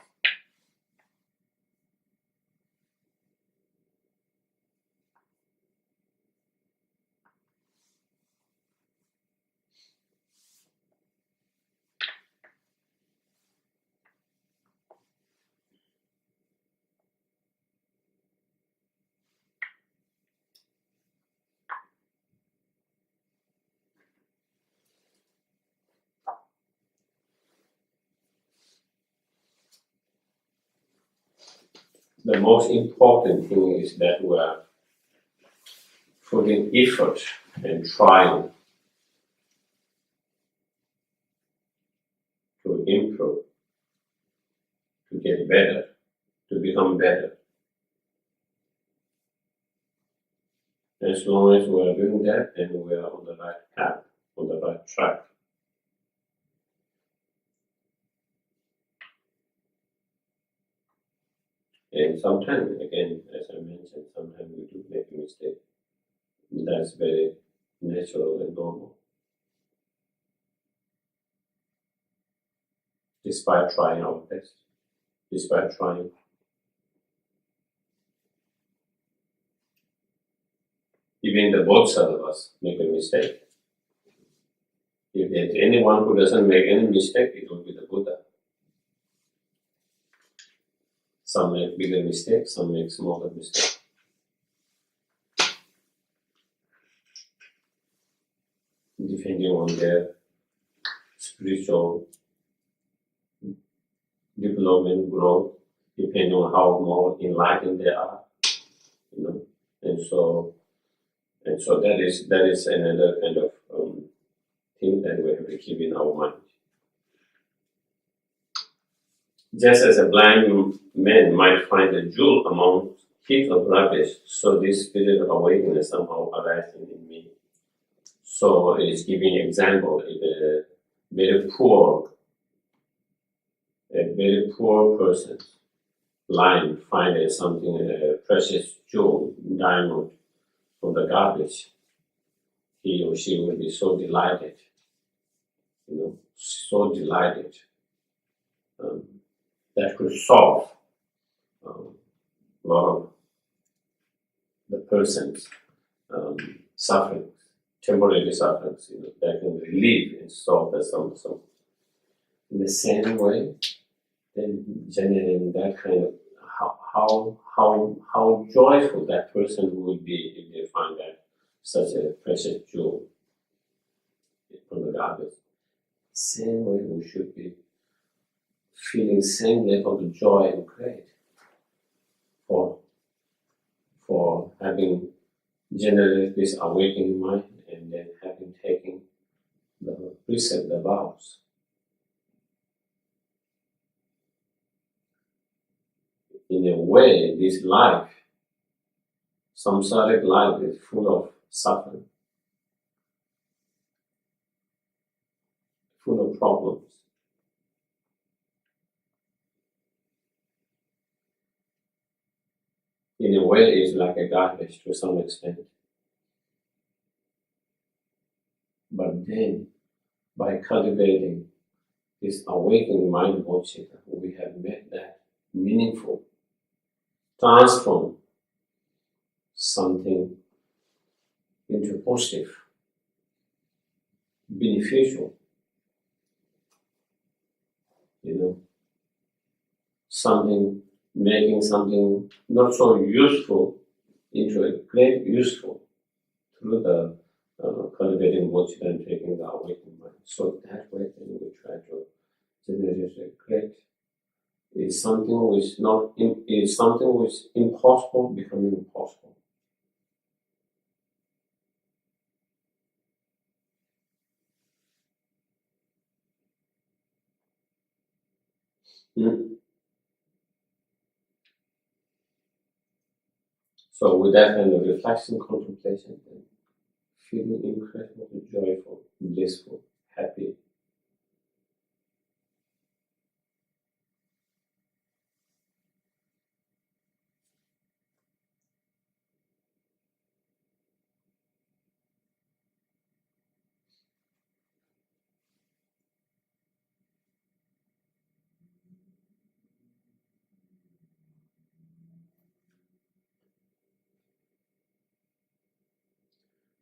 A: The most important thing is that we are putting effort and trying to improve, to get better, to become better. As long as we are doing that, then we are on the right path, on the right track. And sometimes, again, as I mentioned, sometimes we do make a mistake. That's very natural and normal. Despite trying our best, despite trying. Even the Bodhisattvas make a mistake. If there's anyone who doesn't make any mistake, it will be the Buddha. Some make bigger mistakes, some make smaller mistakes. Depending on their spiritual development, growth, depending on how more enlightened they are, and so that is another kind of thing that we have to keep in our mind. Just as a blind man might find a jewel among heaps of rubbish, so this spirit of awakening somehow arising in me. So it's giving an example. If a very poor person, blind, finds something, a precious jewel, diamond, from the garbage, he or she will be so delighted, so delighted. That could solve a lot of the person's sufferings, temporary sufferings, that can relieve and solve the some. In the same way, then generating that kind of how joyful that person would be if they find that such a precious jewel from the garbage. Same way we should be feeling same level of joy and great for having generated this awakening mind and then having taken the precept, the vows. In a way, this life, samsaric life, is full of suffering, full of problems. In a way, it's like a garbage to some extent. But then, by cultivating this awakening mind bodhisattva, we have made that meaningful, transform something into positive, beneficial, making something not so useful into a great useful through the cultivating bodhisattva and taking the awakening mind. So that way then we try to generate a great. Is something which impossible becoming impossible. So with that kind of reflection, contemplation, then feeling incredibly joyful, blissful, happy.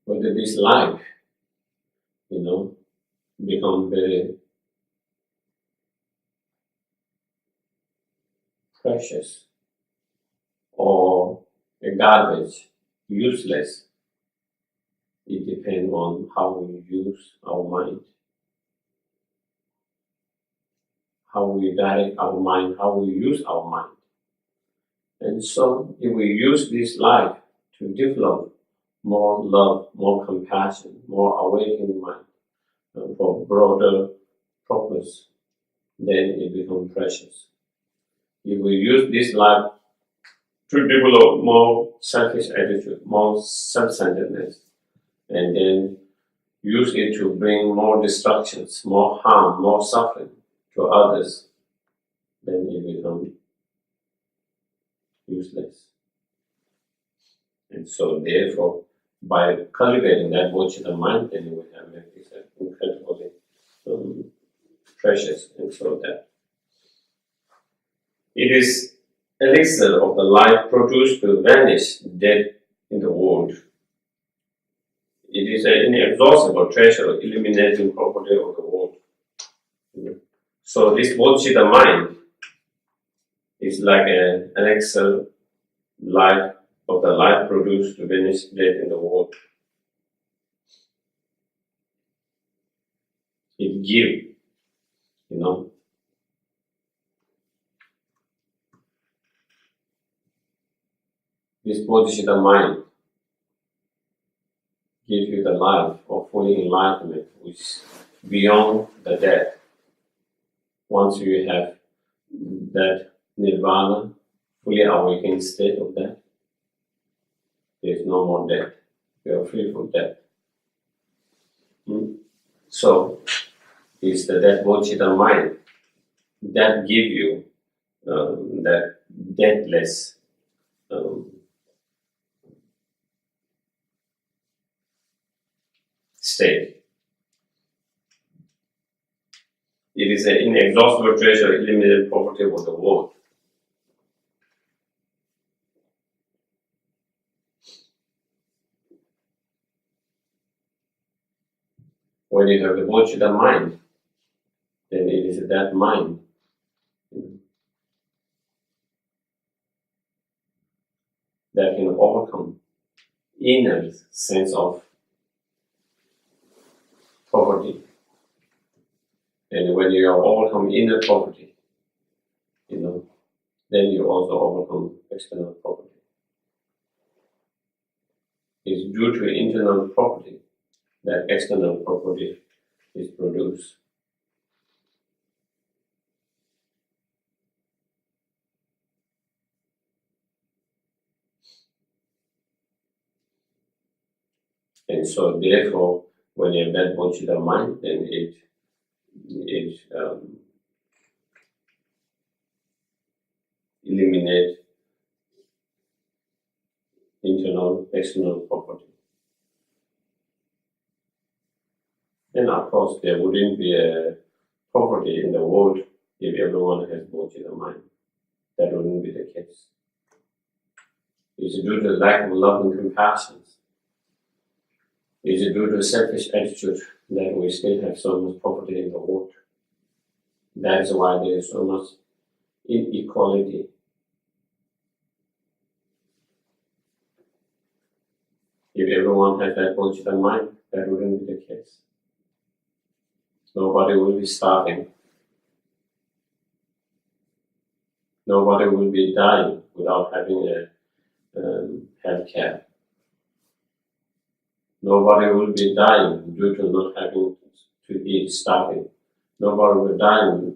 A: Whether this life, become very precious or a garbage, useless, it depends on how we use our mind, how we direct our mind, how we use our mind. And so, if we use this life to develop more love, more compassion, more awakening mind, for broader purpose, then it becomes precious. If we use this life to develop more selfish attitude, more self-centeredness, and then use it to bring more destructions, more harm, more suffering to others, then it becomes useless. And so therefore, by cultivating that bodhisattva mind, then we have made this incredibly precious, and so that it is elixir of the life produced to vanish dead in the world. it is an inexhaustible treasure, illuminating property of the world. So this Bodhisattva mind is like an excellent light of the light produced to demonstrate in the world. It gives, this Bodhisattva mind gives you the life of fully enlightenment, which is beyond the death. Once you have that nirvana, fully awakened state of that, there is no more death. You are free from death. So, it's that Bodhisattva mind that gives you that deathless state. It is an inexhaustible treasure, illuminated property of the world. When you have the Bodhisattva mind, then it is that mind that can overcome inner sense of poverty. And when you have overcome inner poverty, then you also overcome external poverty. It's due to internal property that external property is produced. And so therefore, when you have that Bodhisattva mind, then it eliminates internal, external property. And of course, there wouldn't be a poverty in the world if everyone has Bodhisattva mind. That wouldn't be the case. It's due to lack of love and compassion. It's due to selfish attitude that we still have so much poverty in the world. That is why there is so much inequality. If everyone has that Bodhisattva mind, that wouldn't be the case. Nobody will be starving. Nobody will be dying without having a health care. Nobody will be dying due to not having to eat, starving. Nobody will die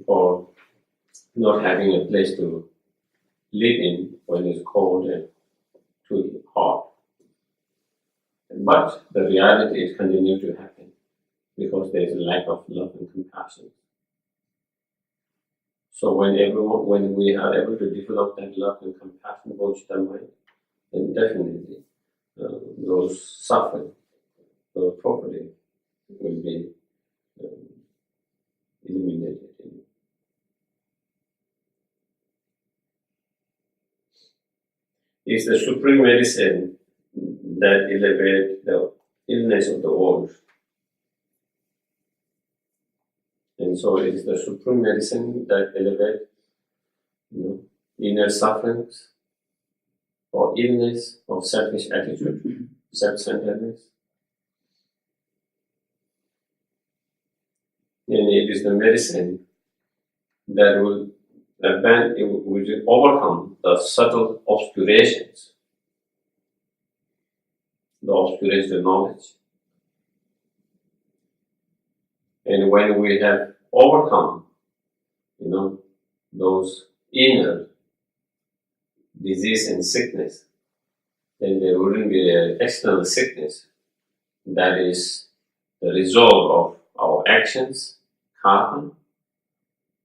A: for not having a place to live in when it's cold and too hot. But the reality is continuing to happen because there is a lack of love and compassion. So when we are able to develop that love and compassion, Bodhisattva mind, then definitely those suffering, those poverty will be eliminated. It's the supreme medicine that elevates the illness of the world. And so it is the supreme medicine that elevates inner sufferings or illness of selfish attitude, self-centeredness. And it is the medicine that will overcome the subtle obscurations, the obscurations of knowledge. And when we have overcome, those inner disease and sickness, then there wouldn't be an external sickness that is the result of our actions, karma,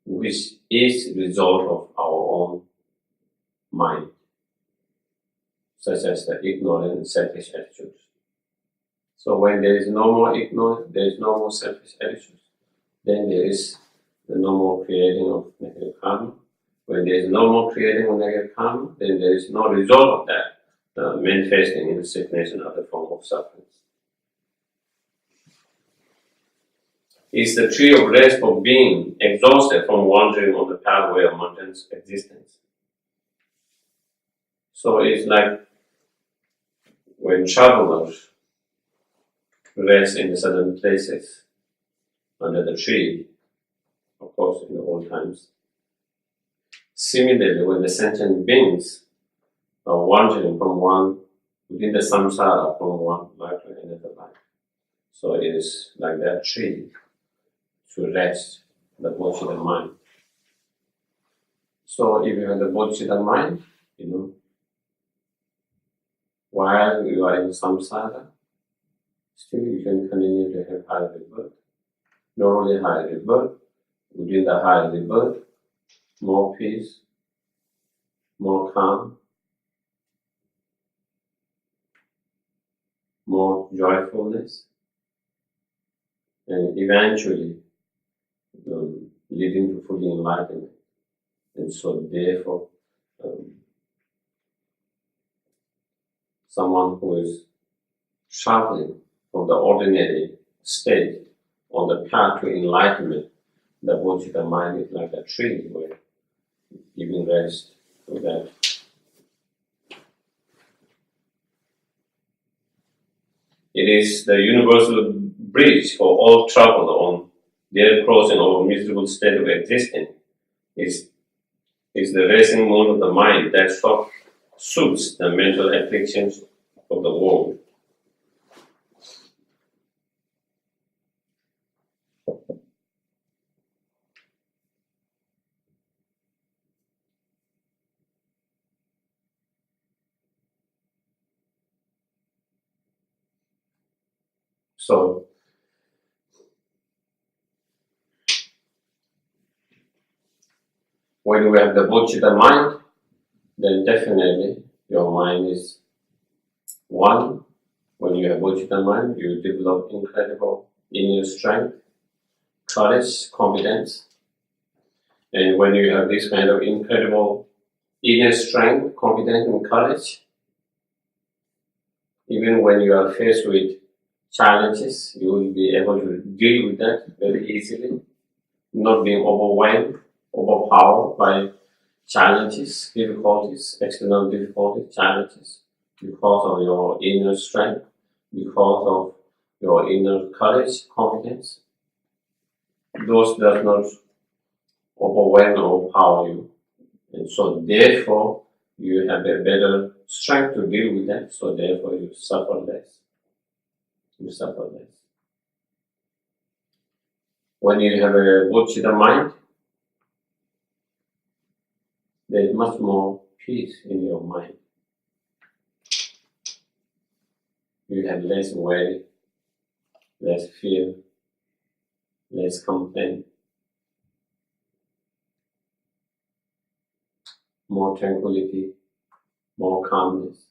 A: which is the result of our own mind, such as the ignorant and selfish attitudes. So when there is no more ignorance, there is no more selfish attitudes, then there is no more creating of negative karma. When there is no more creating of negative karma, then there is no result of that manifesting in sickness and other form of suffering. Is the tree of rest for being exhausted from wandering on the pathway of mundane existence. So it's like when travelers rest in certain places under the tree, of course in the old times. Similarly, when the sentient beings are wandering from one, within the samsara, from one life to another life. So it is like that tree to rest the Bodhisattva mind. So if you have the Bodhisattva mind, while you are in samsara, still you can continue to have high rebirth. Not only high rebirth, within the high rebirth, more peace, more calm, more joyfulness, and eventually leading to full enlightenment. And so therefore, someone who is traveling from the ordinary state on the path to enlightenment, the Bodhisattva mind is like a tree where giving rest to that. It is the universal bridge for all travel on their crossing of a miserable state of existence. Is the racing moon of the mind that suits the mental afflictions of the world. So, when you have the Bodhisattva mind, then definitely your mind is one. When you have Bodhisattva mind, you develop incredible inner strength, courage, confidence. And when you have this kind of incredible inner strength, confidence, and courage, even when you are faced with challenges, you will be able to deal with that very easily, not being overwhelmed, overpowered by challenges, difficulties, external difficulties, challenges, because of your inner strength, because of your inner courage, confidence. Those does not overwhelm or overpower you. And so therefore, you have a better strength to deal with that, so therefore you suffer less. You suffer less. When you have a Bodhisattva mind, there is much more peace in your mind. You have less worry, less fear, less complaint, more tranquility, more calmness.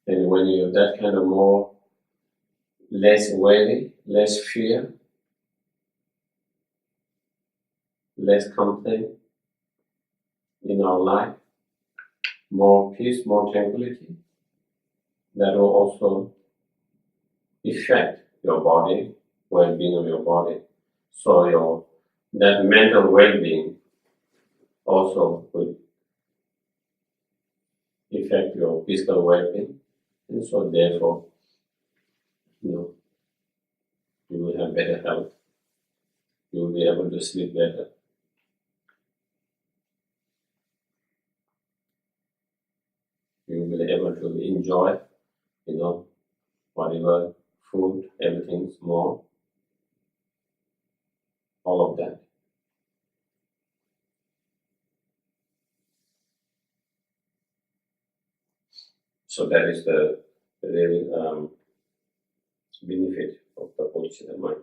A: And when you have that kind of more, less worry, less fear, less complaint in our life, more peace, more tranquility, that will also affect your body, well-being of your body. So that mental well-being also will affect your physical well-being. And so therefore, you will have better health. You will be able to sleep better. You will be able to enjoy, whatever food, everything more. All of that. So that is the real benefit of the Bodhisattva mind.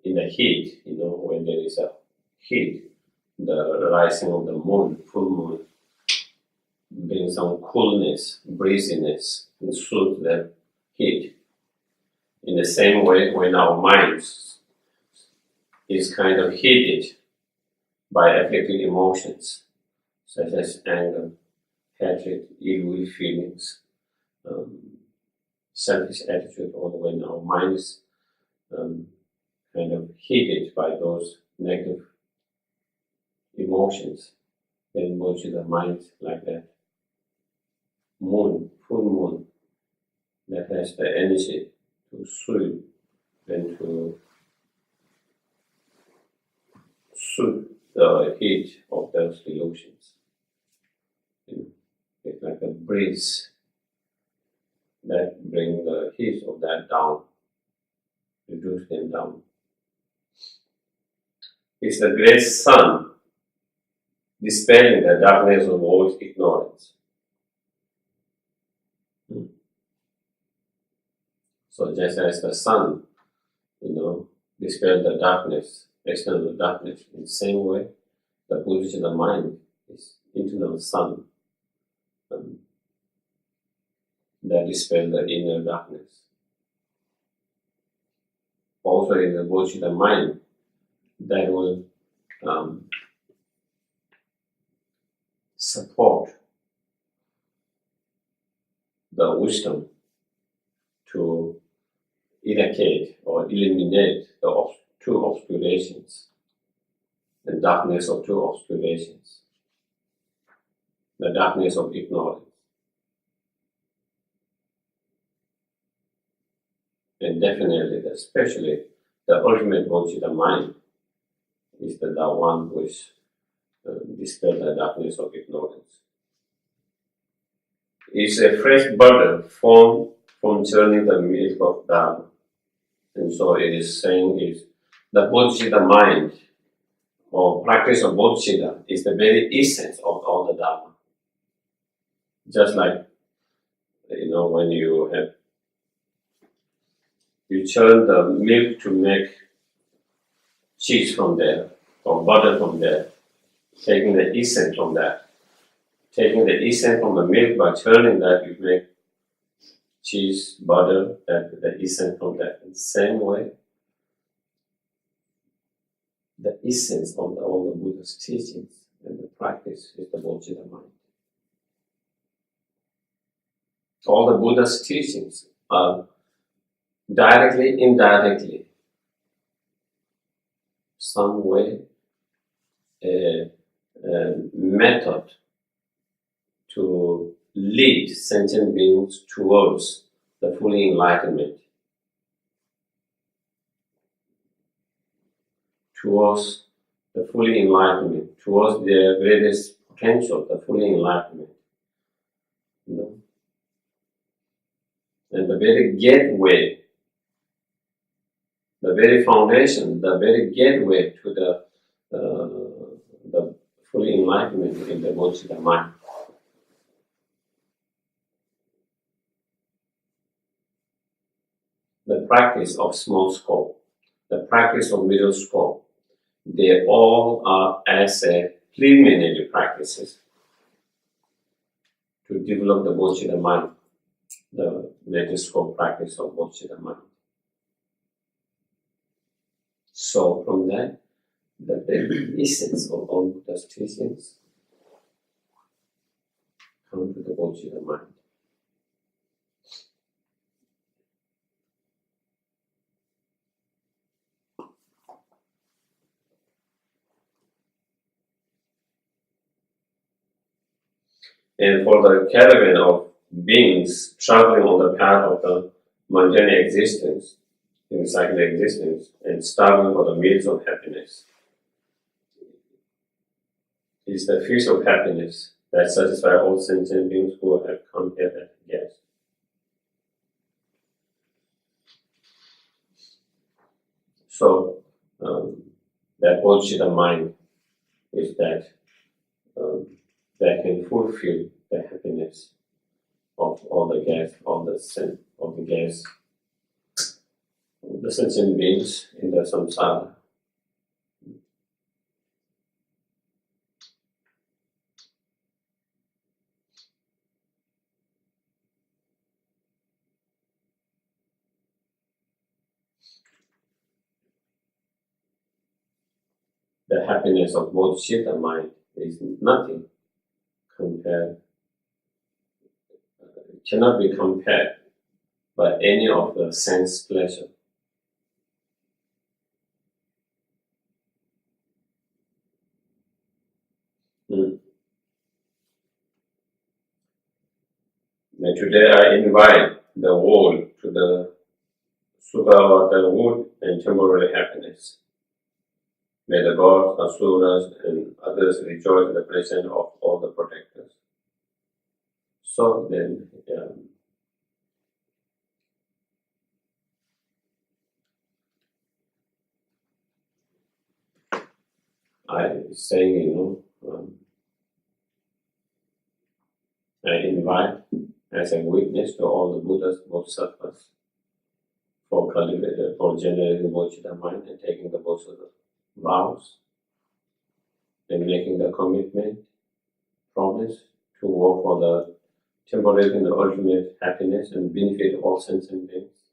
A: In the heat, when there is a heat, the rising of the moon, full moon, brings some coolness, breeziness, and soothe the heat. In the same way, when our minds is kind of heated by afflicting emotions, such as anger, hatred, ill will feelings, selfish attitude, or when our mind is kind of heated by those negative emotions, then go to the mind like that moon, full moon, that has the energy to soothe and to soothe the heat of those delusions. It's like a breeze that brings the heat of that down, reduce them down. It's the great sun dispelling the darkness of all ignorance. So just as the sun, dispels the darkness, external darkness, in the same way, the position of the mind is internal sun that dispels the inner darkness. Also in the position of the mind that will support the wisdom to eradicate or eliminate the two obscurations, the darkness of two obscurations, the darkness of ignorance. And definitely, especially, the ultimate Bodhisattva mind is the one which dispels the darkness of ignorance. It's a fresh butter formed from churning the milk of Dharma. And so it is saying is the Bodhisattva mind or practice of Bodhisattva is the very essence of all the Dharma. Just like, when you churn the milk to make cheese from there, or butter from there, taking the essence from that. Taking the essence from the milk by churning that, you make cheese, butter, the essence from that. In the same way, the essence of all the Buddha's teachings and the practice is the Bodhisattva mind. All the Buddha's teachings are directly, indirectly, some way, a method to lead sentient beings towards the fully enlightenment, towards the fully enlightenment, towards their greatest potential, the fully enlightenment. And the very gateway, the very foundation, the very gateway to the fully enlightenment in the Bodhisattva mind. The practice of small scope, the practice of middle scope, they all are as a preliminary practices to develop the Bodhisattva mind, the latest scope practice of Bodhisattva mind. So from that, the very essence of all Buddha's teachings come to the Bodhisattva mind. And for the caravan of beings traveling on the path of the mundane existence, in cyclic existence, and starving for the meals of happiness, is the feast of happiness that satisfies all sentient beings who have come here as guests. So, that Bodhisattva mind is that that can fulfill the happiness of all the guests, the sentient beings in the samsara. the happiness of Bodhisattva mind is nothing compared, cannot be compared by any of the sense pleasure. And today I invite the world to the Sukha, the wood and temporary happiness. May the gods, asuras, and others rejoice in the presence of all the protectors. So then, I saying, I invite as a witness to all the Buddhas, Bodhisattvas, for generating Bodhisattva mind and taking the Bodhisattva vows and making the commitment, promise to work for the temporary and the ultimate happiness and benefit of all sentient beings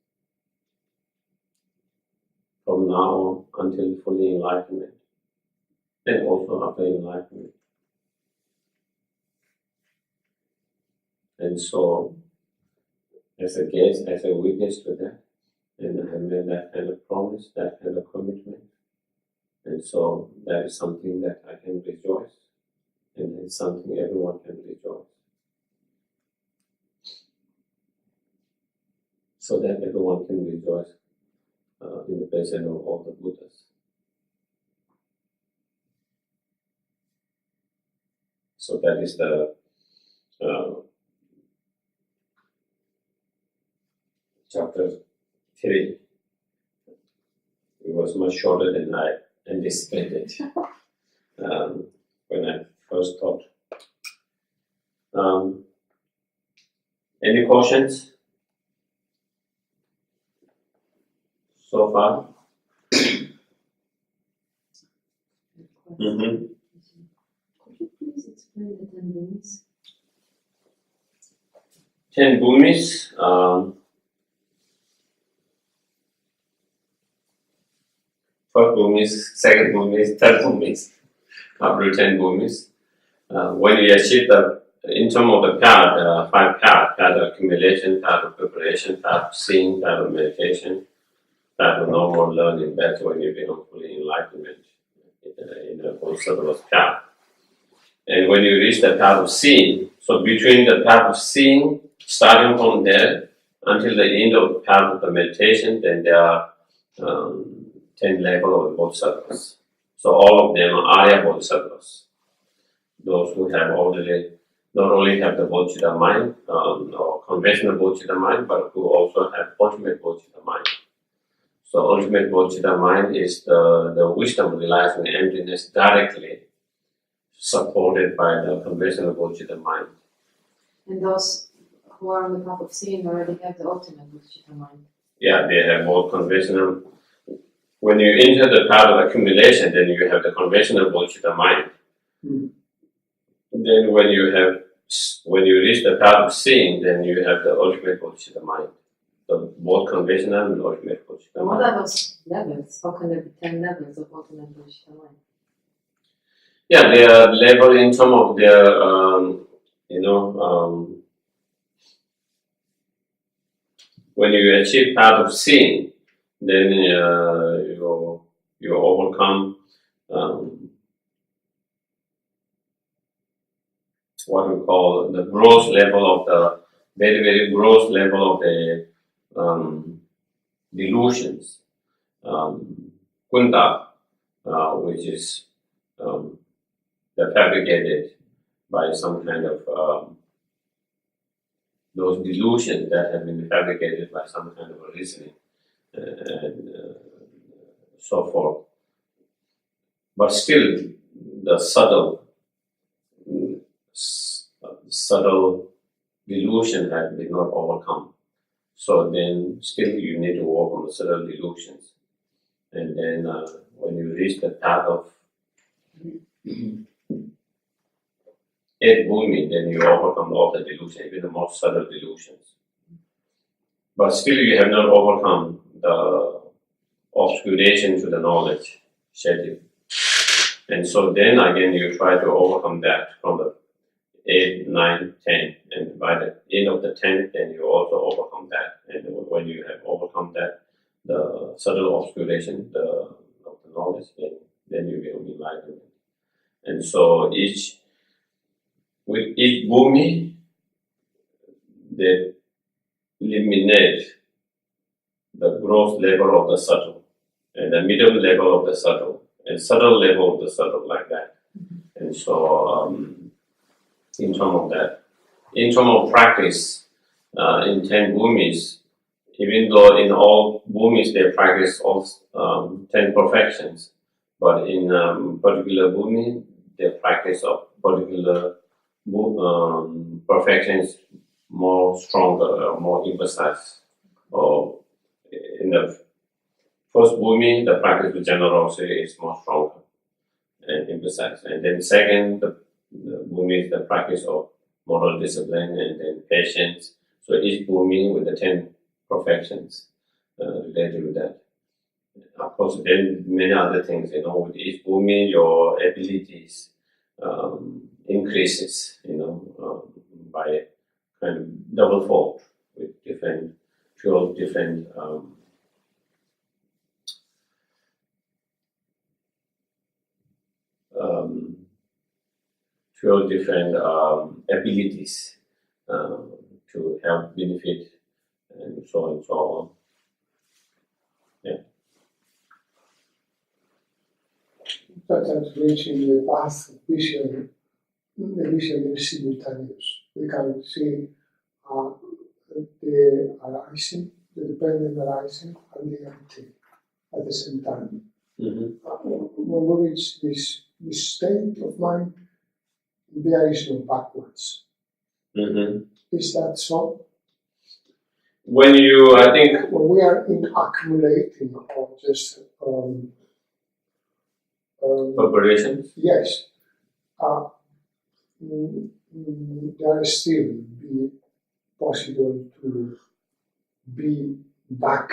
A: from now on until fully enlightenment and also after enlightenment. And so, as a guest, as a witness to that, and I have made that kind of promise, that kind of commitment. And so that is something that I can rejoice, and it's something everyone can rejoice. So that everyone can rejoice in the presence of all the Buddhas. So that is the chapter 3. It was much shorter than I anticipated when I first thought. Any questions so far? Mm-hmm.
B: Could you please explain the 10 bhumis?
A: 10 bhumis. First bhumis, second bhumis, third bhumis, after 10 bhumis. When we achieve in terms of the path, 5 paths, path of accumulation, path of preparation, path of seeing, path of meditation, path of normal learning, that's when you become fully enlightenment in the Bodhisattva's path. And when you reach the path of seeing, so between the path of seeing, starting from there until the end of the path of the meditation, then there are 10 levels of Bodhisattvas. So all of them are Arya Bodhisattvas. Those who have already not only have the Bodhisattva mind or conventional Bodhisattva mind, but who also have ultimate Bodhisattva mind. So ultimate Bodhisattva mind is the wisdom realizing emptiness directly, supported by the conventional Bodhisattva mind.
B: And those who are on the path of seeing already have the ultimate Bodhisattva mind.
A: Yeah, they have both conventional. When you enter the path of accumulation, then you have the conventional Bodhisattva mind. Then when you reach the path of seeing, then you have the ultimate Bodhisattva mind. So both conventional and ultimate Bodhisattva mind.
B: What are those levels? How can there be 10 levels of ultimate Bodhisattva mind?
A: Yeah, they are labeled in some of their, when you achieve path of seeing, then you overcome what we call the gross level of the very, very gross level of the delusions, kunta, which is they're fabricated by some kind of those delusions that have been fabricated by some kind of reasoning and so forth. But still, the subtle delusion has been not overcome. So then, still you need to work on the subtle delusions. And then, when you reach the path of 8 bhumi, then you overcome all the delusions, even the most subtle delusions. But still you have not overcome the obscuration to the knowledge schedule. And so then again you try to overcome that from the 8, 9, 10, and by the end of the 10th, then you also overcome that. And when you have overcome that, the subtle obscuration of the knowledge, then you will enlighten. And so with each bhumi, they eliminate the gross level of the subtle, and the middle level of the subtle, and subtle level of the subtle, like that. And so, in terms of that, in terms of practice, in 10 bhumis, even though in all bhumis they practice all 10 perfections, but in particular bhumi, they practice of particular perfections more stronger, more emphasized. Or in the first bhumi, the practice with generosity is more stronger and emphasized. And then second, the bhumi is the practice of moral discipline and then patience. So each bhumi with the 10 perfections related with that. Of course, then many other things, with each bhumi, your abilities increases, by kind of double fold with 12 different abilities to help benefit and so on and so on. Yeah.
C: Such as reaching the path of vision, the vision is simultaneous. We can see the arising, the dependent arising, and the empty at the same time. When we reach this state of mind, there is no backwards. Is that so?
A: When
C: we are in accumulating or just
A: preparations?
C: Yes. There is still be possible to be back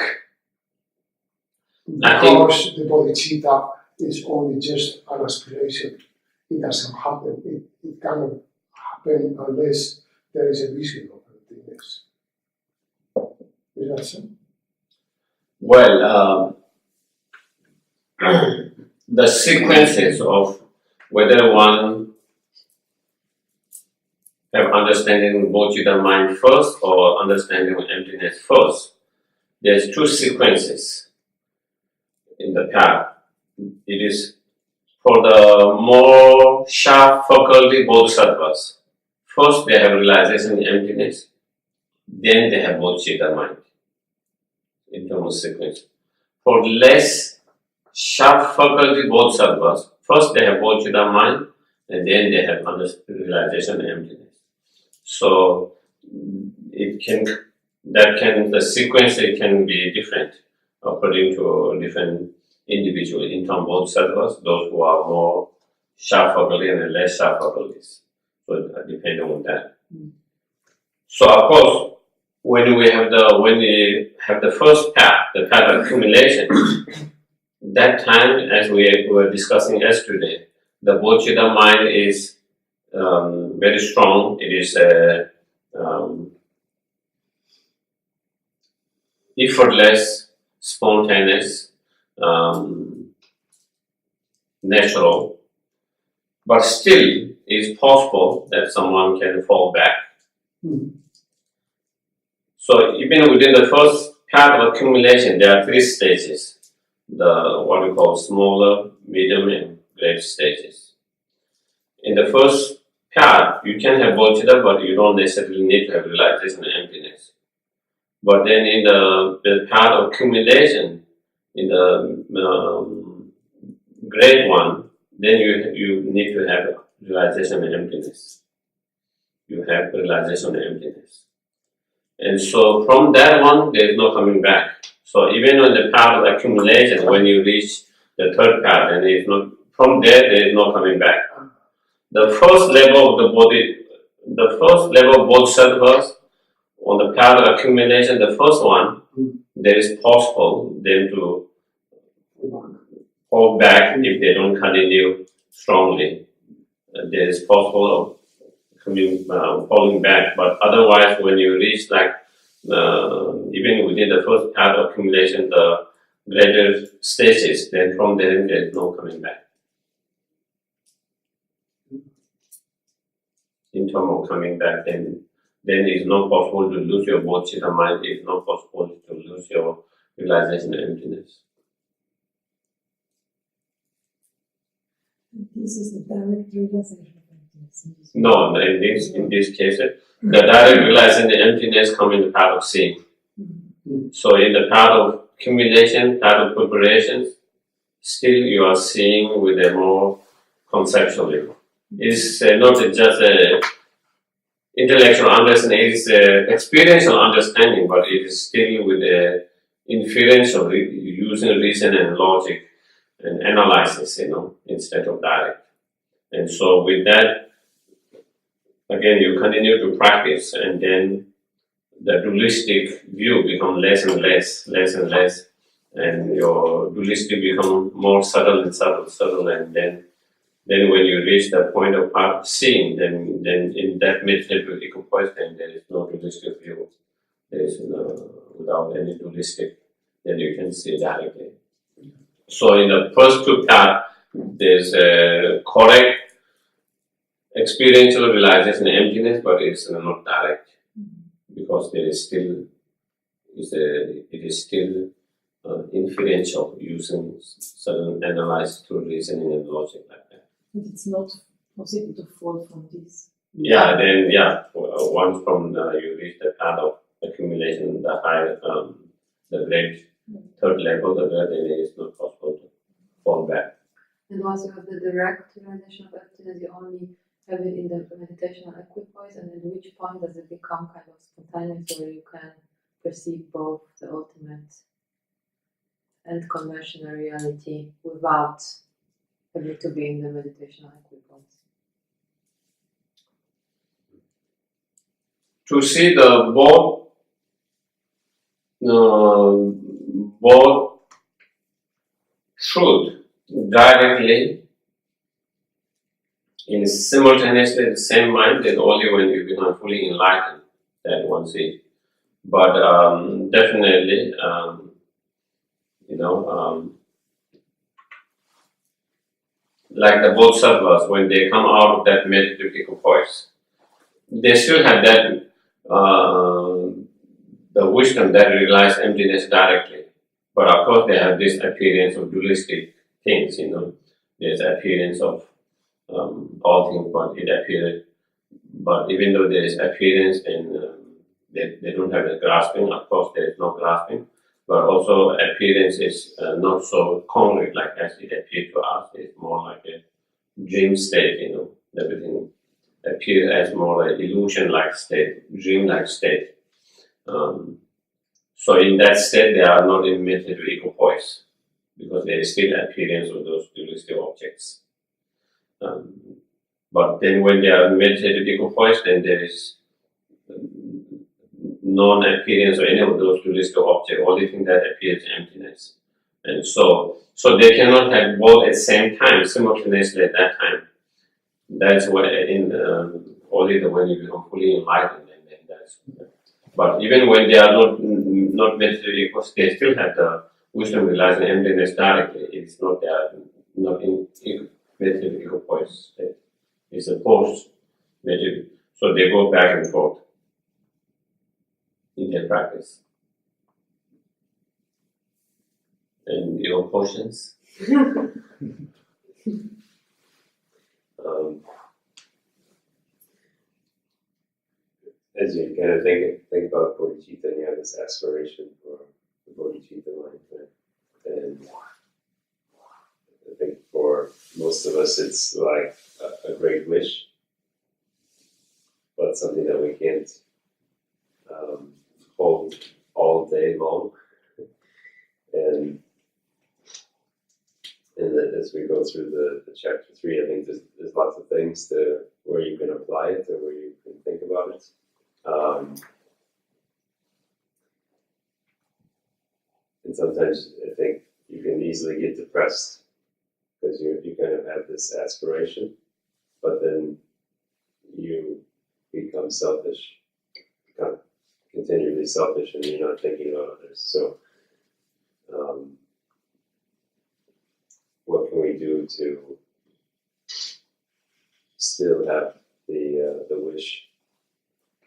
C: because the bodhicitta is only just an aspiration. It doesn't happen. It cannot happen unless there is a vision of emptiness. Is that so?
A: Well, the sequences of whether one have understanding bodhicitta mind first or understanding emptiness first, there's two sequences in the path. It is for the more sharp faculty bodhisattvas. First they have realization in emptiness, then they have bodhicitta mind in terms of sequence. For less sharp faculty bodhisattvas, first they have bodhicitta mind, and then they have realization in emptiness. So the sequence can be different according to different individuals. In terms of bodhisattvas, those who are more sharp faculty and less sharp faculties. So depending on that. So of course, when we have the first path, the path of accumulation, that time, as we were discussing yesterday, the bodhicitta mind is very strong. It is effortless, spontaneous, natural, but still it's possible that someone can fall back. So even within the first path of accumulation, there are 3 stages. What we call smaller, medium, and great stages. In the first path, you can have bodhicitta, but you don't necessarily need to have realization and emptiness. But then in the path of accumulation, in the great one, then you need to have realization and emptiness. You have realization and emptiness. And so from that one, there is no coming back. So even on the path of accumulation, when you reach the third path, and from there is no coming back. The first level of bodhisattvas on the path of accumulation, the first one, there is possible them to fall back if they don't continue strongly, there is possible of falling back. But otherwise, when you reach even within the first part of accumulation, the greater stages, then from there is no coming back. In terms of coming back, then it's not possible to lose your bodhicitta mind. It's not possible to lose your realization of emptiness.
D: This is the direct realization of emptiness.
A: No, in this case, the direct realization of emptiness comes in the path of seeing.
D: Mm-hmm.
A: So in the path of accumulation, path of preparations, still you are seeing with a more conceptually. It's not just a intellectual understanding, it's experiential understanding, but it is still with a inferential, using reason and logic and analysis, instead of direct. And so with that, again, you continue to practice, and then the dualistic view becomes less and less, and your dualistic become more subtle, and then when you reach the point of part seeing, then in that meditative equipoise, then there is no dualistic view. There is without any dualistic, then you can see directly. So in the first two parts, there's a correct experiential realization of emptiness, but it's not direct, because there is still inferential, using certain analysis through reasoning and logic like that.
D: But it's not possible to fall from this.
A: Once from you reach the path of accumulation, the high, the great third level, then it is not possible to fall back.
B: And once you have the direct realization of emptiness, you only have it in the meditational equipoise, and at which point does it become kind of spontaneous, where you can perceive both the ultimate and conventional reality without having to be in the meditational equipoise?
A: To see the both truth directly in simultaneously the same mind, then only when you become fully enlightened that one sees. But definitely, like the Bodhisattvas, when they come out of that meditative equipoise, they still have that the wisdom that realizes emptiness directly. But of course, they have this appearance of dualistic things. There's appearance of all things, but it appears. But even though there is appearance, and they don't have the grasping. Of course, there is no grasping. But also, appearance is not so concrete like as it appears to us. It's more like a dream state. Everything appears as more like illusion-like state, dream-like state. So in that state, they are not in meditative equipoise, because there is still appearance of those dualistic objects. But then when they are in meditative equipoise, then there is non-appearance of any of those dualistic objects. Only thing that appears is emptiness. And so they cannot have both at the same time, simultaneously at that time. That's why only when you become fully enlightened, and then that's. But even when they are not meditative equipoise, they still have the wisdom realizing emptiness directly. It's not they are not in meditative equipoise state. It's a post-meditative. So they go back and forth in their practice. And your questions?
E: As you kind of think about bodhicitta, and you have this aspiration for the bodhicitta mind, right? And I think for most of us it's like a great wish, but something that we can't hold all day long. And that as we go through the chapter 3, I think there's lots of things where you can apply it or where you can think about it. And sometimes I think you can easily get depressed because you kind of have this aspiration, but then you become selfish, become continually selfish, and you're not thinking about others. So, what can we do to still have the wish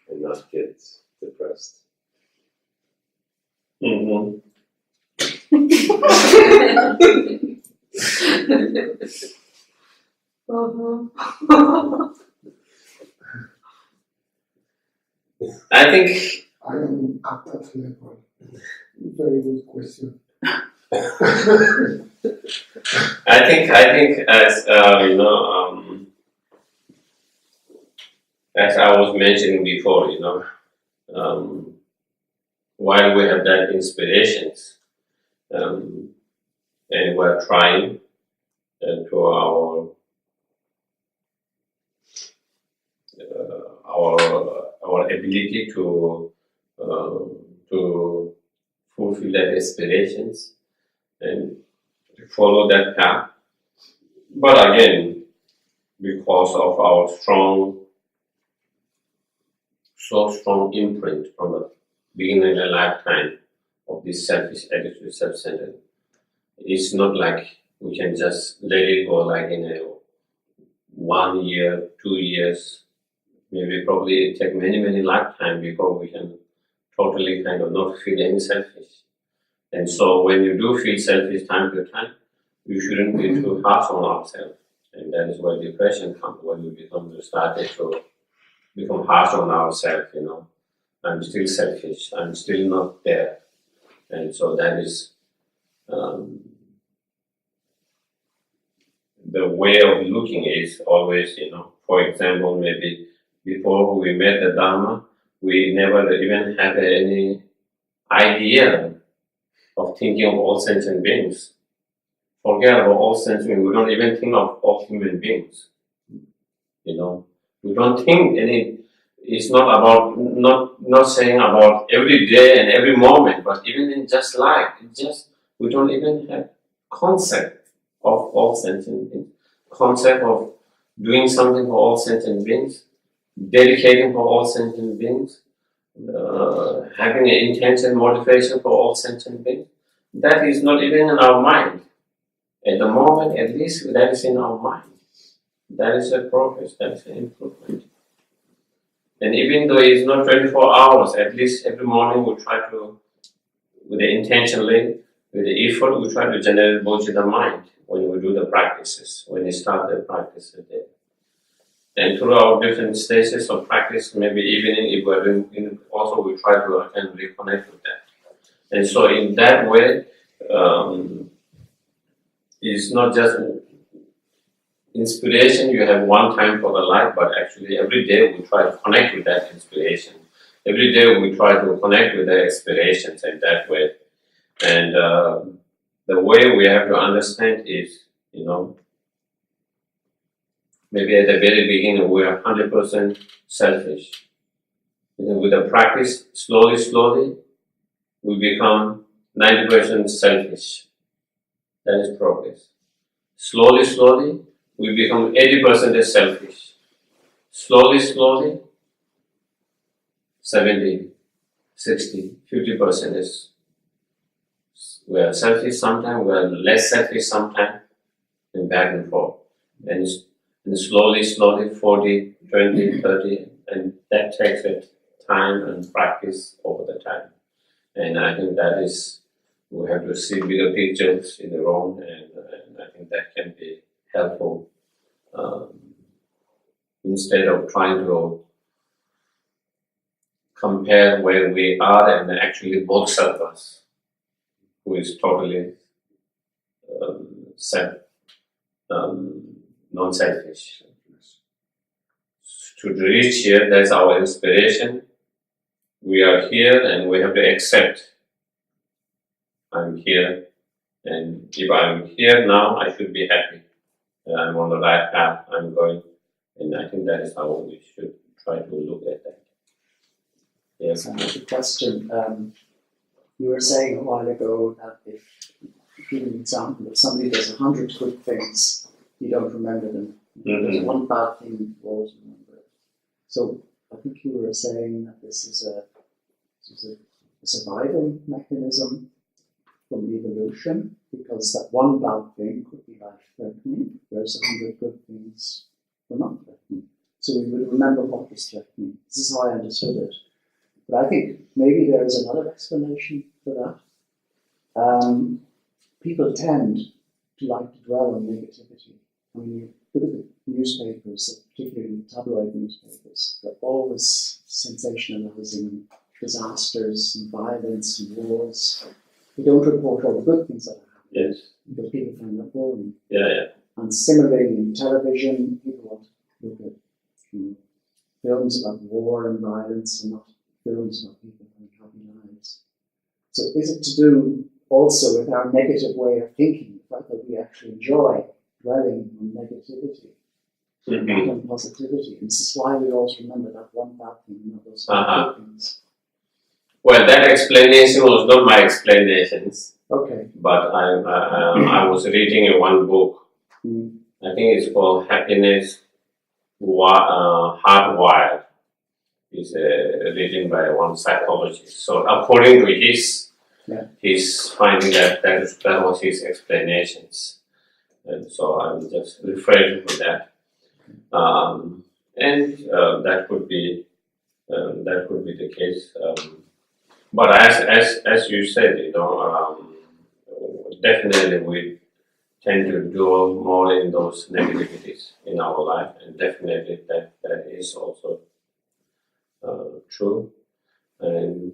E: and not get depressed?
A: Mm-hmm. I think
C: I am at that level. Very good question.
A: I think as as I was mentioning before, while we have that inspirations, and we're trying to our ability to fulfill that aspirations and to follow that path. But again, because of our so strong imprint from the beginning of the lifetime of this selfish attitude, self-centered, it's not like we can just let it go like in a 1 year, 2 years, maybe probably it take many lifetimes before we can totally kind of not feel any selfish. And so when you do feel selfish time to time, you shouldn't be too harsh on ourselves. And that is where depression comes, when we started to become harsh on ourselves, I'm still selfish, I'm still not there. And so that is the way of looking is always, for example, maybe before we met the Dharma, we never even had any idea of thinking of all sentient beings. Forget about all sentient beings, we don't even think of all human beings. We don't think any, it's not about, not saying about every day and every moment, but even in just life, we don't even have concept of all sentient beings, concept of doing something for all sentient beings, dedicating for all sentient beings, having an intention, motivation for all sentient beings. That is not even in our mind. At the moment, at least, that is in our mind. That is a progress, that is an improvement. And even though it's not 24 hours, at least every morning we try to, with the intentionally, with the effort, we try to generate Bodhisattva mind when we do the practices, when we start the practices there. And throughout different stages of practice, maybe evening, if we're doing, also we try to again reconnect with that. And so in that way, it's not just inspiration you have one time for the life, but actually every day we try to connect with that inspiration. Every day we try to connect with the aspirations in that way. And the way we have to understand is, maybe at the very beginning we are 100% selfish. And then with the practice, slowly, we become 90% selfish. That is progress. Slowly, we become 80% selfish. Slowly, 70, 60, 50% is, we are selfish sometimes, we are less selfish sometimes, and back and forth. And slowly, 40, 20, 30, and that takes time and practice over the time. And I think that is, we have to see bigger pictures in the wrong, and I think that can be helpful. Instead of trying to compare where we are and actually Bodhisattvas, who is totally non-selfish. To reach here, that's our inspiration. We are here and we have to accept. I'm here, and if I'm here now, I should be happy. I'm on the right path, I'm going, and I think that is how we should try to look at that. Yes.
F: I have a question. You were saying a while ago that if give an example. If somebody does 100 good things, you don't remember them.
E: Mm-hmm.
F: There's one bad thing, you always remember it. So I think you were saying that this is a survival mechanism from evolution, because that one bad thing could be life-threatening, whereas 100 good things were not threatening. So we would remember what was threatening. This is how I understood it. But I think maybe there is another explanation for that. People tend to like to dwell on negativity. I mean, you look at the newspapers, particularly tabloid newspapers, they're always sensationalizing disasters and violence and wars. They don't report all the good things that are happening.
E: Yes.
F: Because people find that boring.
E: Yeah.
F: And similarly, in television, people want to look at films about war and violence and not films about people having happy lives. So is it to do also with our negative way of thinking, the fact that we actually enjoy dwelling on negativity, not on positivity? And this is why we always remember that one bad thing, not those good things.
A: Well, that explanation was not my explanations.
F: Okay.
A: But I was reading in one book. I think it's called Happiness Hardwired. It's written by one psychologist. So according to his finding that was his explanations. And so I'm just referring to that. That could be the case. But as you said, definitely we tend to dwell more in those negativities in our life, and definitely that is also true. And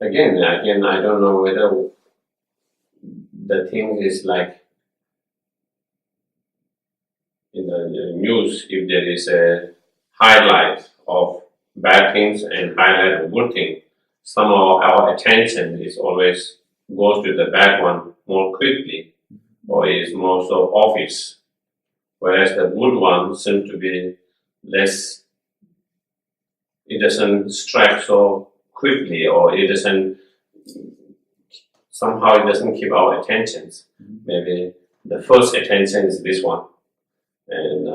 A: again, I don't know whether the thing is like in the news, if there is a highlight of bad things and highlight of good things, some of our attention is always goes to the bad one more quickly, or is more so obvious, whereas the good one seems to be less. It doesn't strike so quickly, or it doesn't keep our attentions. Maybe the first attention is this one, and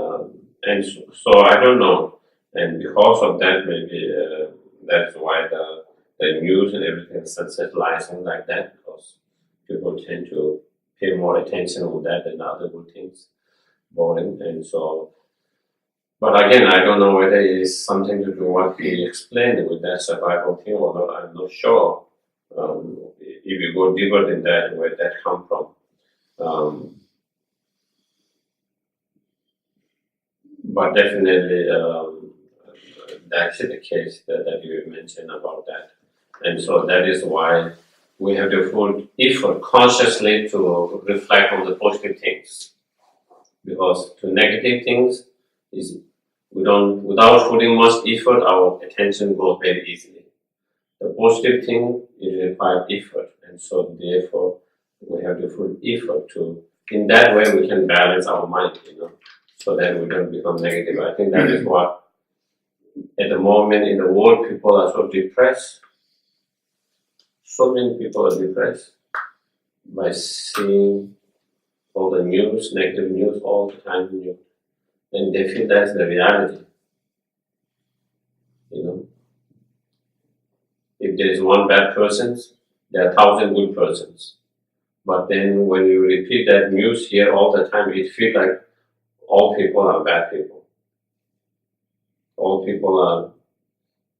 A: so I don't know, and because of that, maybe that's why the news and everything is sensationalizing like that, because people tend to pay more attention on that than other good things, boring, and so. But again, I don't know whether it is something to do what he explained with that survival thing or not. I'm not sure. If you go deeper in that, where that come from. But definitely, that's the case that you mentioned about that. And so that is why we have to put effort consciously to reflect on the positive things. Because to negative things is without putting much effort, our attention goes very easily. The positive thing it requires effort, and so therefore we have to put effort to. In that way, we can balance our mind, so that we don't become negative. I think that is what at the moment in the world people are so depressed. So many people are depressed by seeing all the news, negative news all the time, and they feel that's the reality. If there is one bad person, there are 1,000 good persons. But then when you repeat that news here all the time, it feels like all people are bad people. All people are,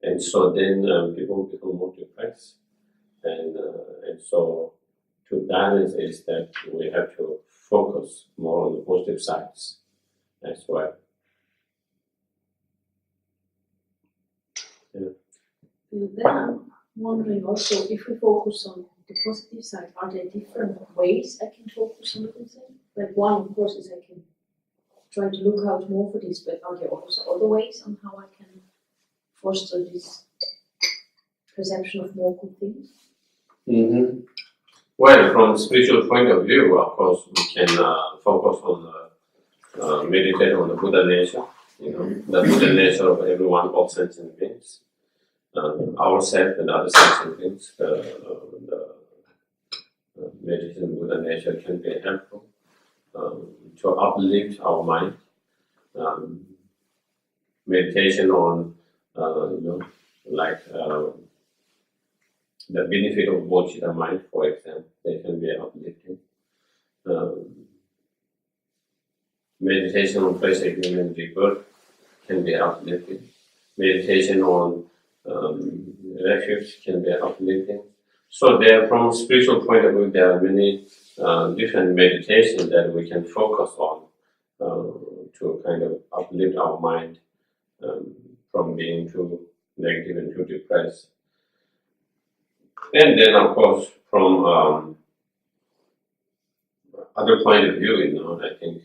A: and so then people become more depressed. And so to balance is that we have to focus more on the positive sides. That's why. Yeah.
G: Then I'm wondering also, if we focus on the positive side, are there different ways I can focus on them? Like one, of course, is I can try to look out more for this, but are there also other ways on how I can foster this perception of more good things?
A: Mm-hmm. Well, from a spiritual point of view, of course, we can focus on meditate on the Buddha nature, the Buddha nature of everyone, all sentient beings, ourselves and other sentient beings, meditation with the nature can be helpful to uplift our mind. Meditation on, like the benefit of Bodhisattva mind, for example, they can be uplifting. Meditation on place agreement rebirth can be uplifting. Meditation on refuge can be uplifting. So there, from a spiritual point of view, there are many different meditations that we can focus on to kind of uplift our mind from being too negative and too depressed. And then, of course, from other point of view, I think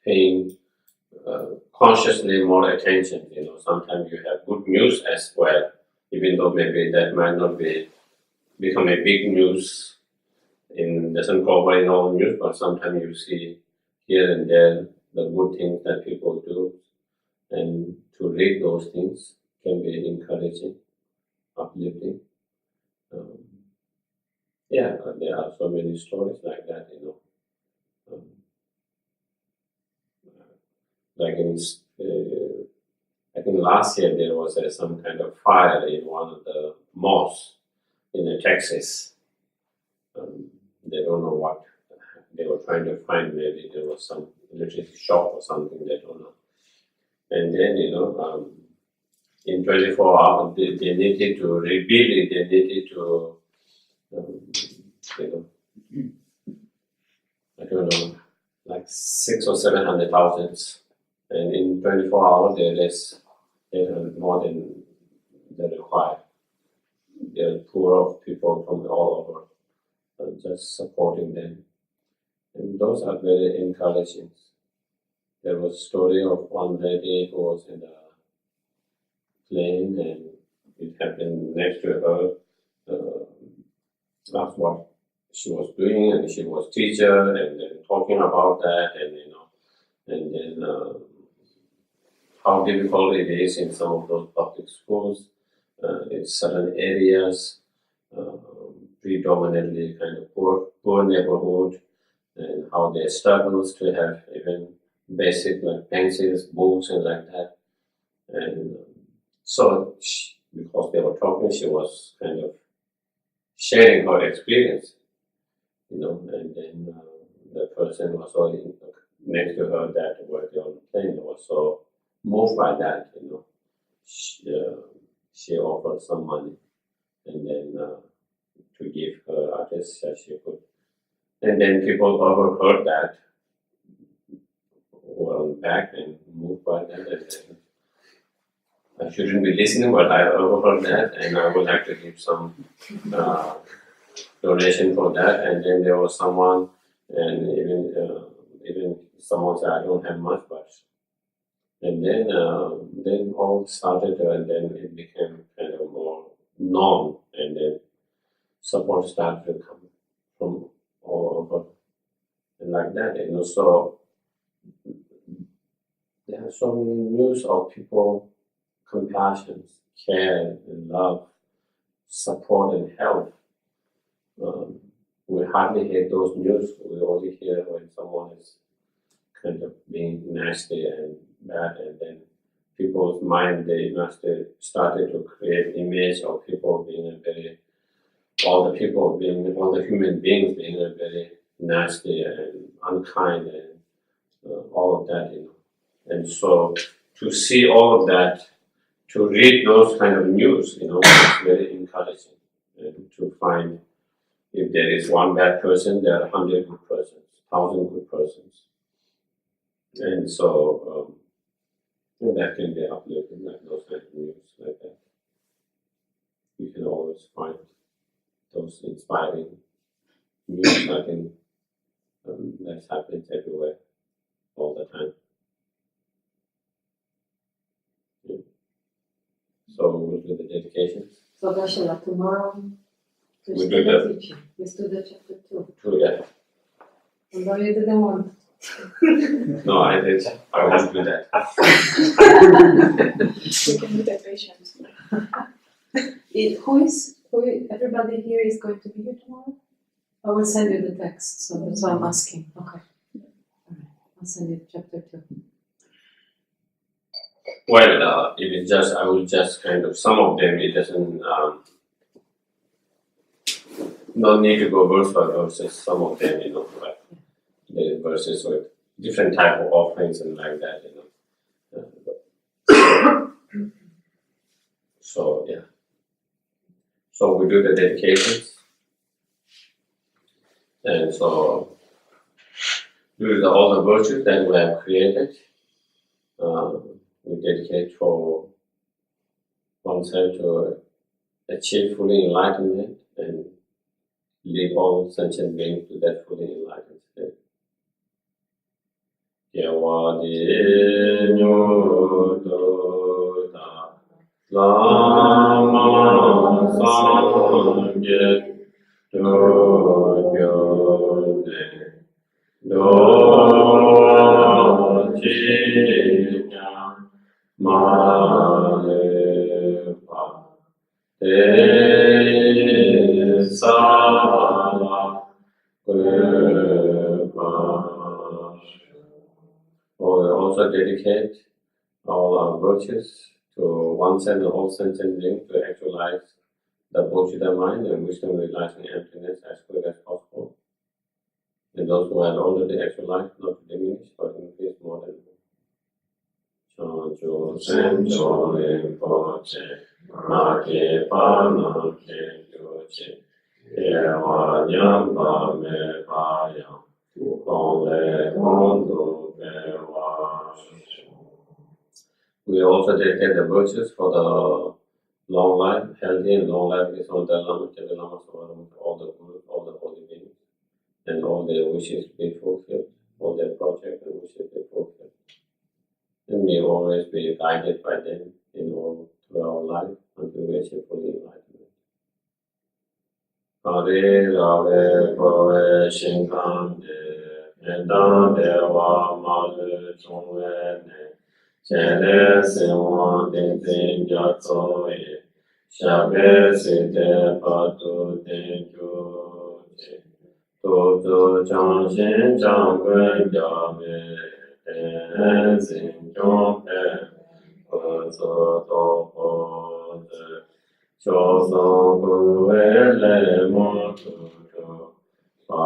A: paying consciously more attention. Sometimes you have good news as well, even though maybe that might not become a big news. Doesn't cover in all news, but sometimes you see here and there the good things that people do, and to read those things can be encouraging, uplifting. There are so many stories like that, like I think last year there was some kind of fire in one of the mosques in Texas. They don't know what they were trying to find. Maybe there was some electricity shock or something, they don't know. And then, in 24 hours, they needed to rebuild it, they needed to, I don't know, like 600,000 or 700,000. And in 24 hours, they had more than they require. There are poor of people from all over. Just supporting them. And those are very encouraging. There was a story of one lady who was in a plane and it happened next to her. That's what she was doing, and she was teacher, and then talking about that, and then how difficult it is in some of those public schools, in certain areas. Predominantly kind of poor neighborhood, and how they struggles to have even basic like pencils, books, and like that. And so, because they were talking, she was kind of sharing her experience, and then the person was all next to her that were on the plane was so moved by that, she offered some money, and then to give her artist as she could. And then people overheard that, who were on the back and moved by that. And then I shouldn't be listening, but I overheard that, and I would like to give some donation for that. And then there was someone, and even someone said, I don't have much, but. And then all started, and then it became kind of more known, and then support started to come from all over, and like that. So there are so many news of people, compassion, care, and love, support, and help. We hardly hear those news. We only hear when someone is kind of being nasty and bad, and then people's mind, they must have started to create image of people being all the human beings being very nasty and unkind and all of that, And so to see all of that, to read those kind of news, it's very encouraging. And to find if there is one bad person, there are 100 good persons, 1,000 good persons. And so that can be uplifting, like those kind of news like that. You can always find those inspiring news. I think that happens everywhere, all the time. Yeah. So we'll do the dedications.
B: So Geshe, tomorrow
A: we do the
B: teaching. Let's do the chapter 2.
A: Yeah.
B: Although you didn't want.
A: No, I did. I won't do that.
G: You can be that patient. Everybody here is going to be here tomorrow?
B: I will send you the text, so that's why I'm asking. Okay. Alright. I'll send you chapter 2.
A: Well, it is just, I will just kind of, some of them, it doesn't, not need to go verse by verses. Some of them, like the verses with different type of offerings and like that, So, yeah. So we do the dedications. And so, do all the virtues that we have created. We dedicate for oneself to achieve fully enlightenment and lead all sentient beings to that fully enlightened state. Lama Sangye Dogyode Dojinya Malepa Te Sala Kwepa. We also dedicate all our virtues to oneself and all sentient beings to actualize the Bodhisattva mind and wisdom realizing emptiness as quick as possible. And those who have already actualized, not to diminish, but increase more than more. Chancho Sencho Rinpoche, Nake Pa Nake Joche, Ewa Nyampa Me Pa Yang, Kongle Kondo Bewa. We also dedicate the virtues for the long life, healthy and long life is on the Lama, all the gurus, all the holy beings, and all their wishes be fulfilled, all their projects and wishes be fulfilled. And we always be guided by them in all through our life until we achieve fully enlightenment. Hare Rave Kove Shinkande, Endan Dewa Malu Chungwe Chere Sewan Ting Ting Jatso Ye, Shabe Site Patu Ting Ju Che, Tu Chang Shin Chang Guen Jabe, Ten Sin Chong Pe, So To Po Te, Cho Song Ku We Le Mo Tu Chu, Pa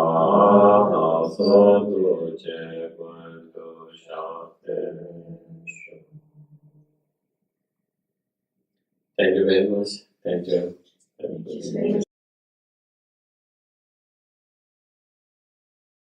A: Ta So Tu Che Guen Tu Sha Te. Thank you very much. Thank you.